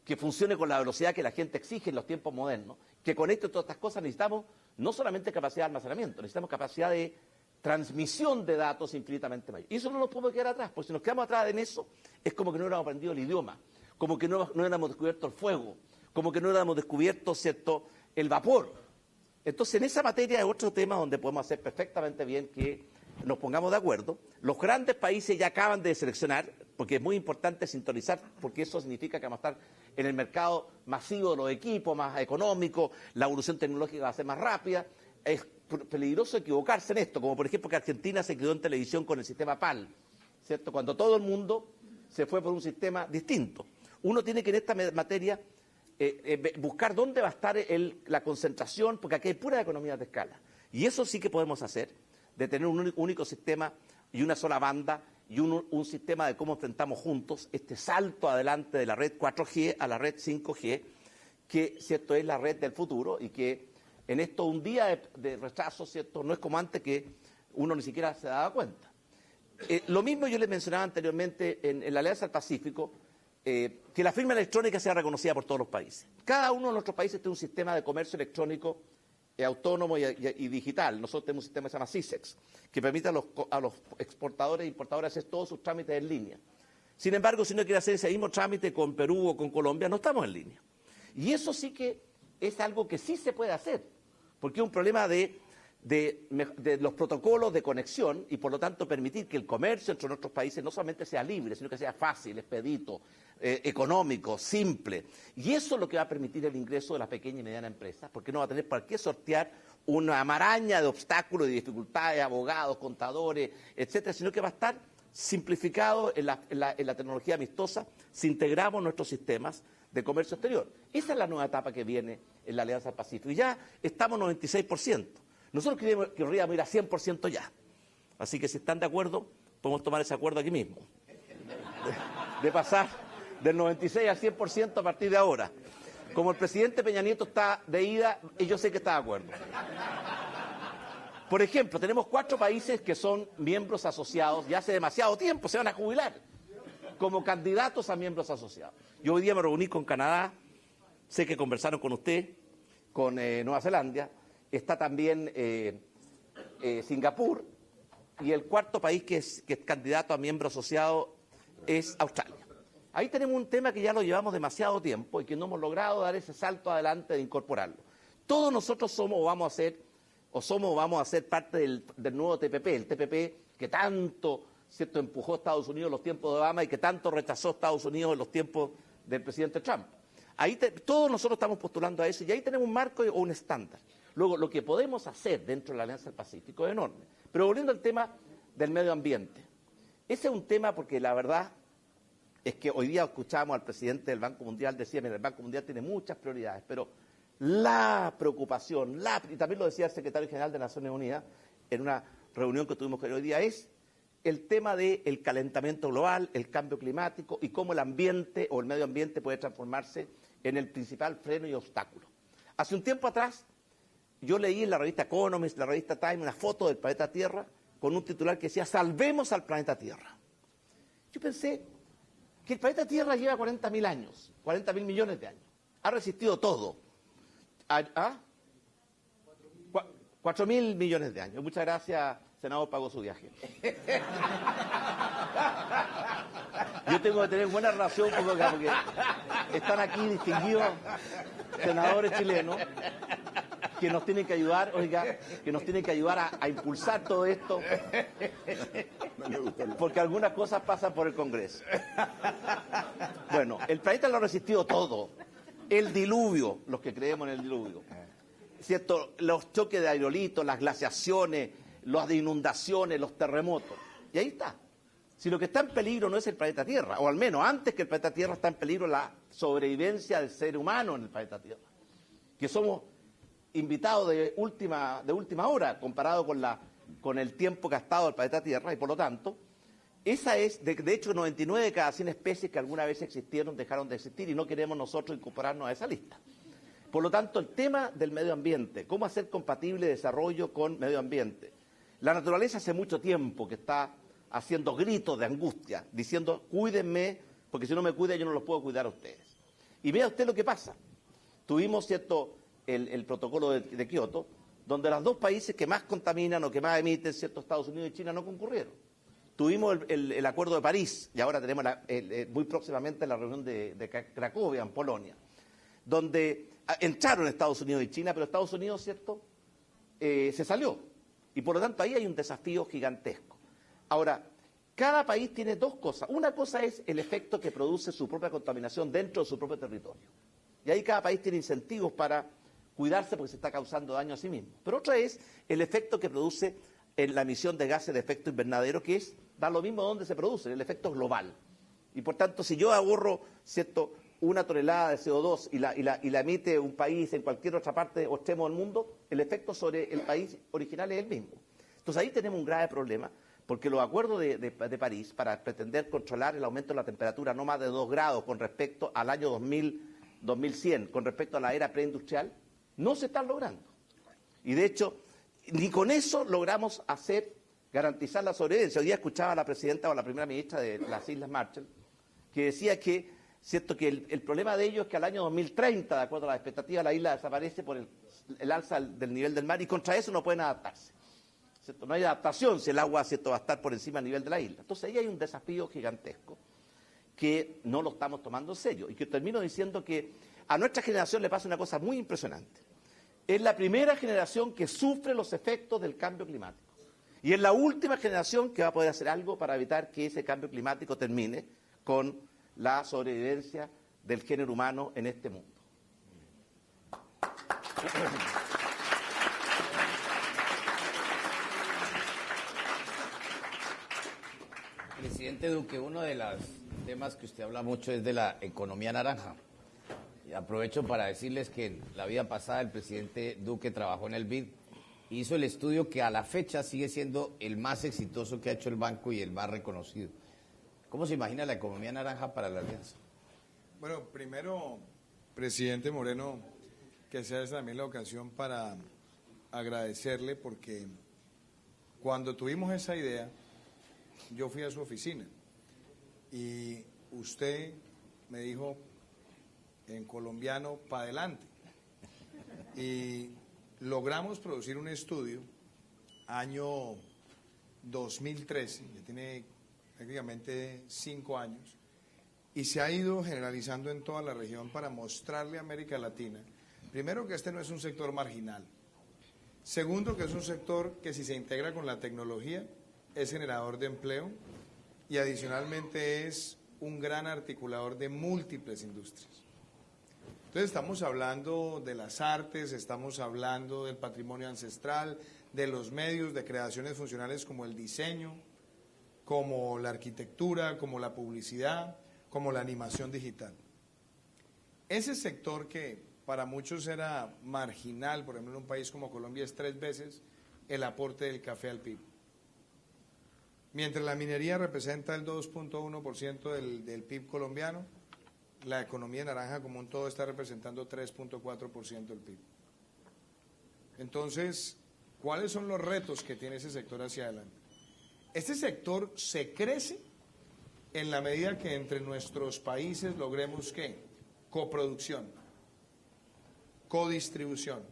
que funcione con la velocidad que la gente exige en los tiempos modernos, que conecte todas estas cosas, necesitamos no solamente capacidad de almacenamiento, necesitamos capacidad de transmisión de datos infinitamente mayor. Y eso no nos podemos quedar atrás, porque si nos quedamos atrás en eso, es como que no hubiéramos aprendido el idioma, como que no hubiéramos descubierto el fuego, como que no hubiéramos descubierto, ¿cierto?, el vapor. Entonces, en esa materia es otro tema donde podemos hacer perfectamente bien que nos pongamos de acuerdo. Los grandes países ya acaban de seleccionar, porque es muy importante sintonizar, porque eso significa que vamos a estar en el mercado masivo de los equipos, más económico, la evolución tecnológica va a ser más rápida. Es peligroso equivocarse en esto, como por ejemplo que Argentina se quedó en televisión con el sistema PAL, ¿cierto?, cuando todo el mundo se fue por un sistema distinto. Uno tiene que en esta materia buscar dónde va a estar la concentración, porque aquí hay pura economía de escala. Y eso sí que podemos hacer, de tener un único sistema y una sola banda y un sistema de cómo enfrentamos juntos este salto adelante de la red 4G a la red 5G, que, ¿cierto?, es la red del futuro y que en esto un día de retraso, ¿cierto?, no es como antes que uno ni siquiera se daba cuenta. Lo mismo yo les mencionaba anteriormente en la Alianza del Pacífico, que la firma electrónica sea reconocida por todos los países. Cada uno de nuestros países tiene un sistema de comercio electrónico autónomo y digital. Nosotros tenemos un sistema que se llama CISEX, que permite a los exportadores e importadores hacer todos sus trámites en línea. Sin embargo, si uno quiere hacer ese mismo trámite con Perú o con Colombia, no estamos en línea. Y eso sí que es algo que sí se puede hacer, porque es un problema de los protocolos de conexión y por lo tanto permitir que el comercio entre nuestros países no solamente sea libre, sino que sea fácil, expedito, económico, simple. Y eso es lo que va a permitir el ingreso de las pequeñas y medianas empresas, porque no va a tener por qué sortear una maraña de obstáculos y dificultades, abogados, contadores, etcétera, sino que va a estar simplificado en la tecnología amistosa si integramos nuestros sistemas de comercio exterior. Esa es la nueva etapa que viene en la Alianza del Pacífico. Y ya estamos 96%. Nosotros querríamos ir a 100% ya. Así que si están de acuerdo, podemos tomar ese acuerdo aquí mismo. De pasar del 96 al 100% a partir de ahora. Como el presidente Peña Nieto está de ida, y yo sé que está de acuerdo. Por ejemplo, tenemos 4 países que son miembros asociados ya hace demasiado tiempo, se van a jubilar como candidatos a miembros asociados. Yo hoy día me reuní con Canadá, sé que conversaron con usted, con Nueva Zelanda, está también Singapur, y el 4.º país que es candidato a miembro asociado es Australia. Ahí tenemos un tema que ya lo llevamos demasiado tiempo y que no hemos logrado dar ese salto adelante de incorporarlo. Todos nosotros somos o vamos a ser parte del nuevo TPP, el TPP que tanto, ¿cierto?, empujó Estados Unidos en los tiempos de Obama y que tanto rechazó Estados Unidos en los tiempos del presidente Trump. Ahí todos nosotros estamos postulando a eso y ahí tenemos un marco o un estándar. Luego, lo que podemos hacer dentro de la Alianza del Pacífico es enorme. Pero volviendo al tema del medio ambiente. Ese es un tema porque la verdad es que hoy día escuchamos al presidente del Banco Mundial, decía, mira, el Banco Mundial tiene muchas prioridades, pero la preocupación, y también lo decía el secretario general de Naciones Unidas en una reunión que tuvimos hoy día, es el tema del calentamiento global, el cambio climático y cómo el ambiente o el medio ambiente puede transformarse en el principal freno y obstáculo. Hace un tiempo atrás, yo leí en la revista Economist, la revista Time, una foto del planeta Tierra con un titular que decía, salvemos al planeta Tierra. Yo pensé que el planeta Tierra lleva 40.000 años, 40.000 millones de años. Ha resistido todo. 4.000 millones de años. Muchas gracias, senador, pagó su viaje. Yo tengo que tener buena relación porque están aquí distinguidos senadores chilenos que nos tienen que ayudar, oiga, que nos tienen que ayudar a impulsar todo esto, porque algunas cosas pasan por el Congreso. Bueno, el planeta lo ha resistido todo. El diluvio, los que creemos en el diluvio, ¿cierto? Los choques de aerolitos, las glaciaciones, las inundaciones, los terremotos. Y ahí está. Si lo que está en peligro no es el planeta Tierra, o al menos antes que el planeta Tierra está en peligro la sobrevivencia del ser humano en el planeta Tierra, que somos invitados de última hora comparado con el tiempo que ha estado el planeta Tierra, y por lo tanto, esa es, de hecho, 99 de cada 100 especies que alguna vez existieron dejaron de existir y no queremos nosotros incorporarnos a esa lista. Por lo tanto, el tema del medio ambiente, cómo hacer compatible desarrollo con medio ambiente. La naturaleza hace mucho tiempo que está haciendo gritos de angustia, diciendo, cuídenme, porque si no me cuidan yo no los puedo cuidar a ustedes. Y vea usted lo que pasa. Tuvimos, ¿cierto?, el protocolo de Kioto, donde los dos países que más contaminan o que más emiten, ¿cierto?, Estados Unidos y China, no concurrieron. Tuvimos el Acuerdo de París, y ahora tenemos muy próximamente la reunión de Cracovia, en Polonia, donde entraron Estados Unidos y China, pero Estados Unidos, ¿cierto?, se salió. Y por lo tanto ahí hay un desafío gigantesco. Ahora, cada país tiene dos cosas. Una cosa es el efecto que produce su propia contaminación dentro de su propio territorio. Y ahí cada país tiene incentivos para cuidarse porque se está causando daño a sí mismo. Pero otra es el efecto que produce en la emisión de gases de efecto invernadero, que es, da lo mismo donde se produce, el efecto global. Y por tanto, si yo ahorro, ¿cierto?, una tonelada de CO2 y la emite un país en cualquier otra parte o extremo del mundo, el efecto sobre el país original es el mismo. Entonces ahí tenemos un grave problema, porque los acuerdos de París, para pretender controlar el aumento de la temperatura no más de 2 grados con respecto al año 2100, con respecto a la era preindustrial, no se están logrando. Y de hecho, ni con eso logramos garantizar la sobrevivencia. Hoy día escuchaba a la presidenta o a la primera ministra de las Islas Marshall, que decía que, ¿cierto?, que el problema de ellos es que al año 2030, de acuerdo a las expectativas, la isla desaparece por el alza del nivel del mar, y contra eso no pueden adaptarse, ¿cierto? No hay adaptación si el agua, ¿cierto?, va a estar por encima del nivel de la isla. Entonces ahí hay un desafío gigantesco que no lo estamos tomando en serio, y que termino diciendo que a nuestra generación le pasa una cosa muy impresionante. Es la primera generación que sufre los efectos del cambio climático. Y es la última generación que va a poder hacer algo para evitar que ese cambio climático termine con la sobrevivencia del género humano en este mundo. Presidente Duque, uno de los temas que usted habla mucho es de la economía naranja. Y aprovecho para decirles que en la vida pasada el presidente Duque trabajó en el BID, hizo el estudio que a la fecha sigue siendo el más exitoso que ha hecho el banco y el más reconocido. ¿Cómo se imagina la economía naranja para la Alianza? Bueno, primero, presidente Moreno, que sea esta también la ocasión para agradecerle, porque cuando tuvimos esa idea, yo fui a su oficina y usted me dijo en colombiano, pa' adelante. Y logramos producir un estudio, año 2013, ya tiene prácticamente 5 años, y se ha ido generalizando en toda la región para mostrarle a América Latina, primero, que este no es un sector marginal, segundo, que es un sector que, si se integra con la tecnología, es generador de empleo y adicionalmente es un gran articulador de múltiples industrias. Entonces estamos hablando de las artes, estamos hablando del patrimonio ancestral, de los medios, de creaciones funcionales como el diseño, como la arquitectura, como la publicidad, como la animación digital. Ese sector, que para muchos era marginal, por ejemplo en un país como Colombia, es 3 veces el aporte del café al PIB. Mientras la minería representa el 2.1% del PIB colombiano, la economía naranja como un todo está representando 3.4% del PIB. Entonces, ¿cuáles son los retos que tiene ese sector hacia adelante? Este sector se crece en la medida que entre nuestros países logremos ¿qué? Coproducción, codistribución,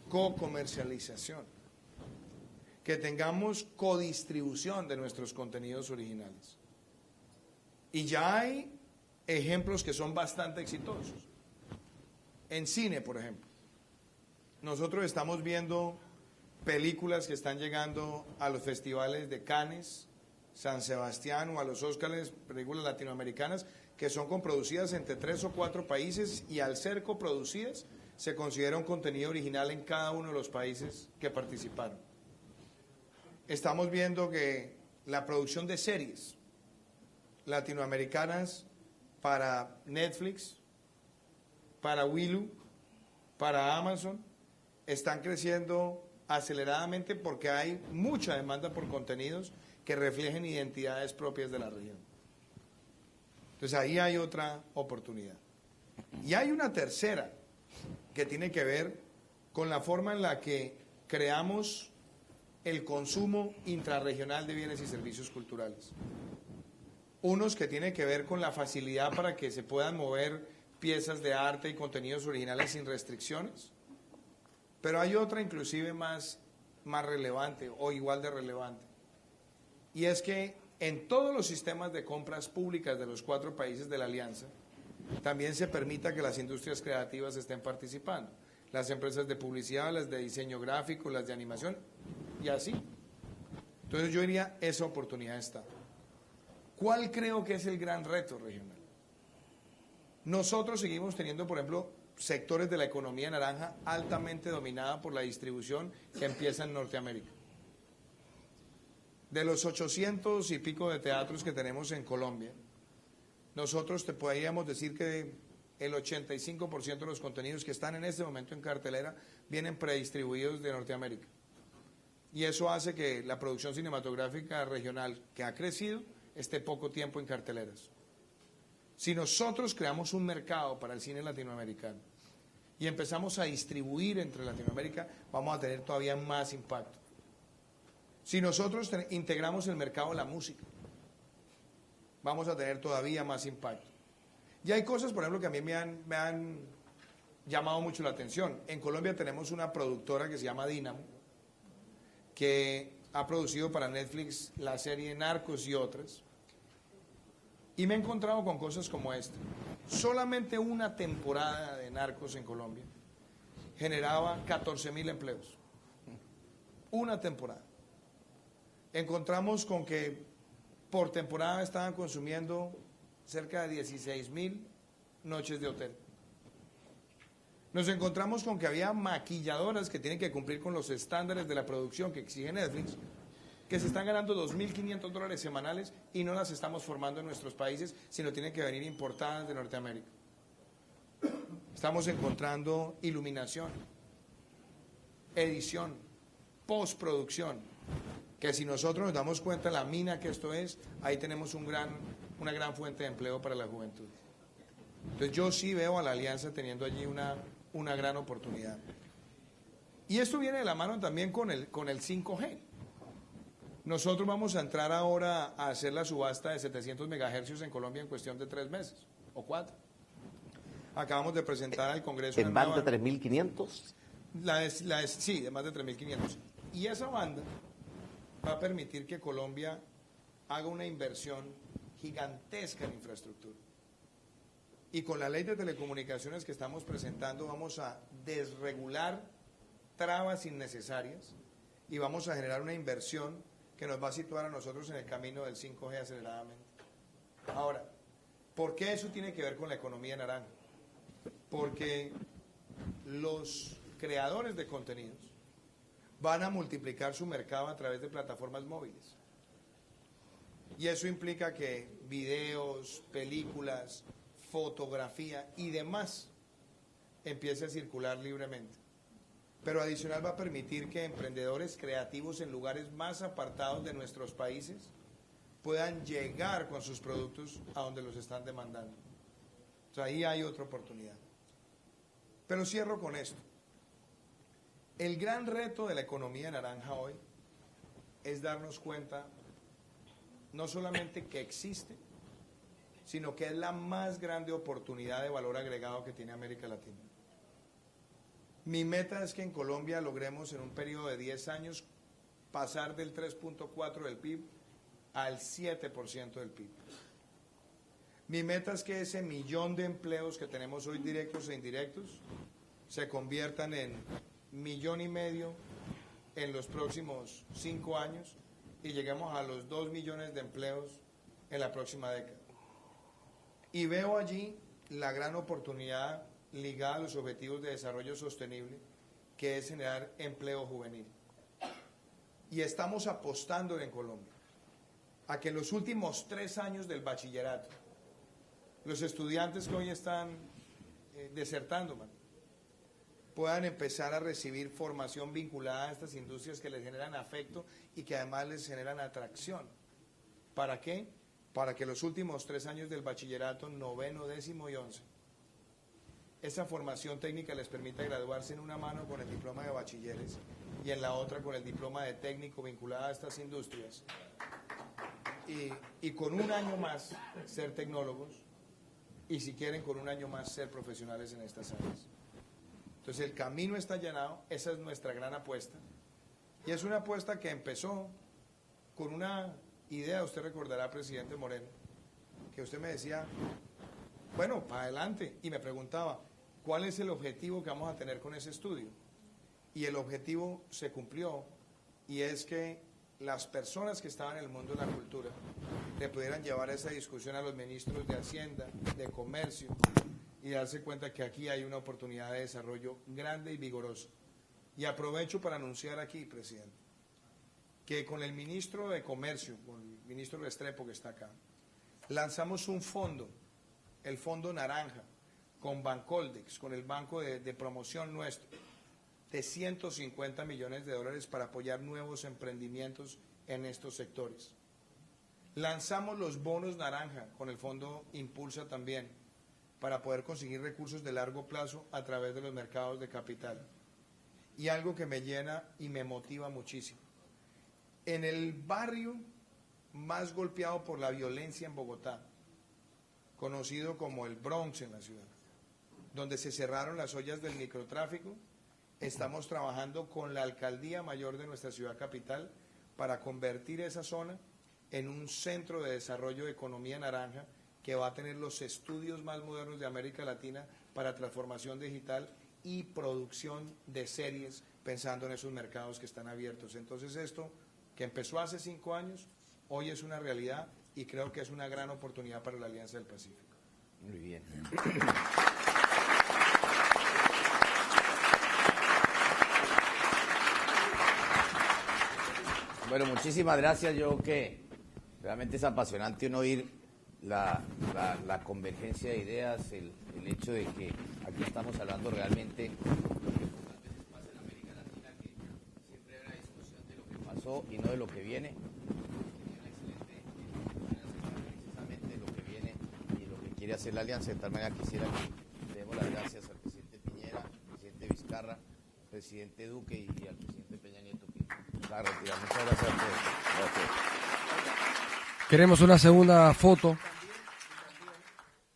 cocomercialización, que tengamos codistribución de nuestros contenidos originales. Y ya hay ejemplos que son bastante exitosos. En cine, por ejemplo, nosotros estamos viendo películas que están llegando a los festivales de Cannes, San Sebastián o a los Óscares, películas latinoamericanas, que son coproducidas entre 3 o 4 países y al ser coproducidas se considera un contenido original en cada uno de los países que participaron. Estamos viendo que la producción de series latinoamericanas para Netflix, para Hulu, para Amazon, están creciendo aceleradamente porque hay mucha demanda por contenidos que reflejen identidades propias de la región. Entonces ahí hay otra oportunidad. Y hay una tercera que tiene que ver con la forma en la que creamos el consumo intrarregional de bienes y servicios culturales. Unos que tienen que ver con la facilidad para que se puedan mover piezas de arte y contenidos originales sin restricciones. Pero hay otra inclusive más relevante o igual de relevante. Y es que en todos los sistemas de compras públicas de los 4 países de la Alianza, también se permita que las industrias creativas estén participando. Las empresas de publicidad, las de diseño gráfico, las de animación, y así. Entonces yo diría, esa oportunidad está. ¿Cuál creo que es el gran reto regional? Nosotros seguimos teniendo, por ejemplo, sectores de la economía naranja altamente dominada por la distribución que empieza en Norteamérica. De los 800 y pico de teatros que tenemos en Colombia, nosotros te podríamos decir que el 85% de los contenidos que están en este momento en cartelera vienen predistribuidos de Norteamérica. Y eso hace que la producción cinematográfica regional, que ha crecido, esté poco tiempo en carteleras. Si nosotros creamos un mercado para el cine latinoamericano y empezamos a distribuir entre Latinoamérica, vamos a tener todavía más impacto. Si nosotros integramos el mercado de la música, vamos a tener todavía más impacto. Y hay cosas, por ejemplo, que a mí me han llamado mucho la atención. En Colombia tenemos una productora que se llama Dynamo, que ha producido para Netflix la serie Narcos y otras. Y me he encontrado con cosas como esta. Solamente una temporada de Narcos en Colombia generaba 14.000 empleos. Una temporada. Encontramos con que por temporada estaban consumiendo cerca de 16.000 noches de hotel. Nos encontramos con que había maquilladoras que tienen que cumplir con los estándares de la producción que exige Netflix, que se están ganando $2.500 semanales y no las estamos formando en nuestros países, sino tienen que venir importadas de Norteamérica. Estamos encontrando iluminación, edición, postproducción, que si nosotros nos damos cuenta de la mina que esto es, ahí tenemos una gran fuente de empleo para la juventud. Entonces yo sí veo a la Alianza teniendo allí una gran oportunidad. Y esto viene de la mano también con el 5G. Nosotros vamos a entrar ahora a hacer la subasta de 700 megahercios en Colombia en cuestión de 3 meses o 4. Acabamos de presentar al Congreso... ¿En banda 3.500? Sí, de más de 3.500. Y esa banda va a permitir que Colombia haga una inversión gigantesca en infraestructura. Y con la ley de telecomunicaciones que estamos presentando vamos a desregular trabas innecesarias y vamos a generar una inversión que nos va a situar a nosotros en el camino del 5G aceleradamente. Ahora, ¿por qué eso tiene que ver con la economía naranja? Porque los creadores de contenidos van a multiplicar su mercado a través de plataformas móviles. Y eso implica que videos, películas, fotografía y demás empiece a circular libremente. Pero adicional va a permitir que emprendedores creativos en lugares más apartados de nuestros países puedan llegar con sus productos a donde los están demandando. sea, ahí hay otra oportunidad. Pero cierro con esto. El gran reto de la economía naranja hoy es darnos cuenta no solamente que existe, sino que es la más grande oportunidad de valor agregado que tiene América Latina. Mi meta es que en Colombia logremos en un periodo de 10 años pasar del 3.4% del PIB al 7% del PIB. Mi meta es que ese 1.000.000 de empleos que tenemos hoy directos e indirectos se conviertan en 1.5 millones en los próximos 5 años y lleguemos a los 2 millones de empleos en la próxima década. Y veo allí la gran oportunidad ligada a los objetivos de desarrollo sostenible, que es generar empleo juvenil. Y estamos apostando en Colombia a que en los últimos 3 años del bachillerato, los estudiantes que hoy están desertando, puedan empezar a recibir formación vinculada a estas industrias que les generan afecto y que además les generan atracción. ¿Para qué? Para que los últimos 3 años del bachillerato, 9º, 10º y 11, esa formación técnica les permita graduarse en una mano con el diploma de bachilleres y en la otra con el diploma de técnico vinculado a estas industrias. Y con un año más ser tecnólogos y si quieren con un año más ser profesionales en estas áreas. Entonces el camino está allanado, esa es nuestra gran apuesta. Y es una apuesta que empezó con una idea, usted recordará, presidente Moreno, que usted me decía, bueno, para adelante, y me preguntaba, ¿cuál es el objetivo que vamos a tener con ese estudio? Y el objetivo se cumplió, y es que las personas que estaban en el mundo de la cultura le pudieran llevar esa discusión a los ministros de Hacienda, de Comercio, y darse cuenta que aquí hay una oportunidad de desarrollo grande y vigorosa. Y aprovecho para anunciar aquí, presidente, que con el ministro de Comercio, con el ministro Restrepo que está acá, lanzamos un fondo, el Fondo Naranja, con Bancoldex, con el banco de promoción nuestro, de 150 millones de dólares para apoyar nuevos emprendimientos en estos sectores. Lanzamos los bonos naranja con el Fondo Impulsa también, para poder conseguir recursos de largo plazo a través de los mercados de capital. Y algo que me llena y me motiva muchísimo. En el barrio más golpeado por la violencia en Bogotá, conocido como el Bronx en la ciudad, donde se cerraron las ollas del microtráfico, estamos trabajando con la alcaldía mayor de nuestra ciudad capital para convertir esa zona en un centro de desarrollo de economía naranja que va a tener los estudios más modernos de América Latina para transformación digital y producción de series pensando en esos mercados que están abiertos. Entonces esto, que empezó hace 5 años, hoy es una realidad y creo que es una gran oportunidad para la Alianza del Pacífico. Muy bien. Bueno, muchísimas gracias. Yo creo que realmente es apasionante uno oír la convergencia de ideas, el hecho de que aquí estamos hablando realmente de lo que muchas veces pasa en América Latina, que siempre hay una discusión de lo que pasó y no de lo que viene. Precisamente de lo que viene y lo que quiere hacer la Alianza. De tal manera quisiera que le demos las gracias al presidente Piñera, al presidente Vizcarra, al presidente Duque y al presidente Peña Nieto que va a retirar. Muchas gracias a todos. Gracias. Queremos una segunda foto.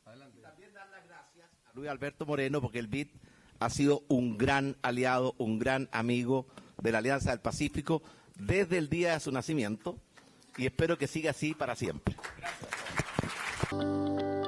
También dar las gracias a Luis Alberto Moreno, porque el BID ha sido un gran aliado, un gran amigo de la Alianza del Pacífico desde el día de su nacimiento y espero que siga así para siempre. Gracias.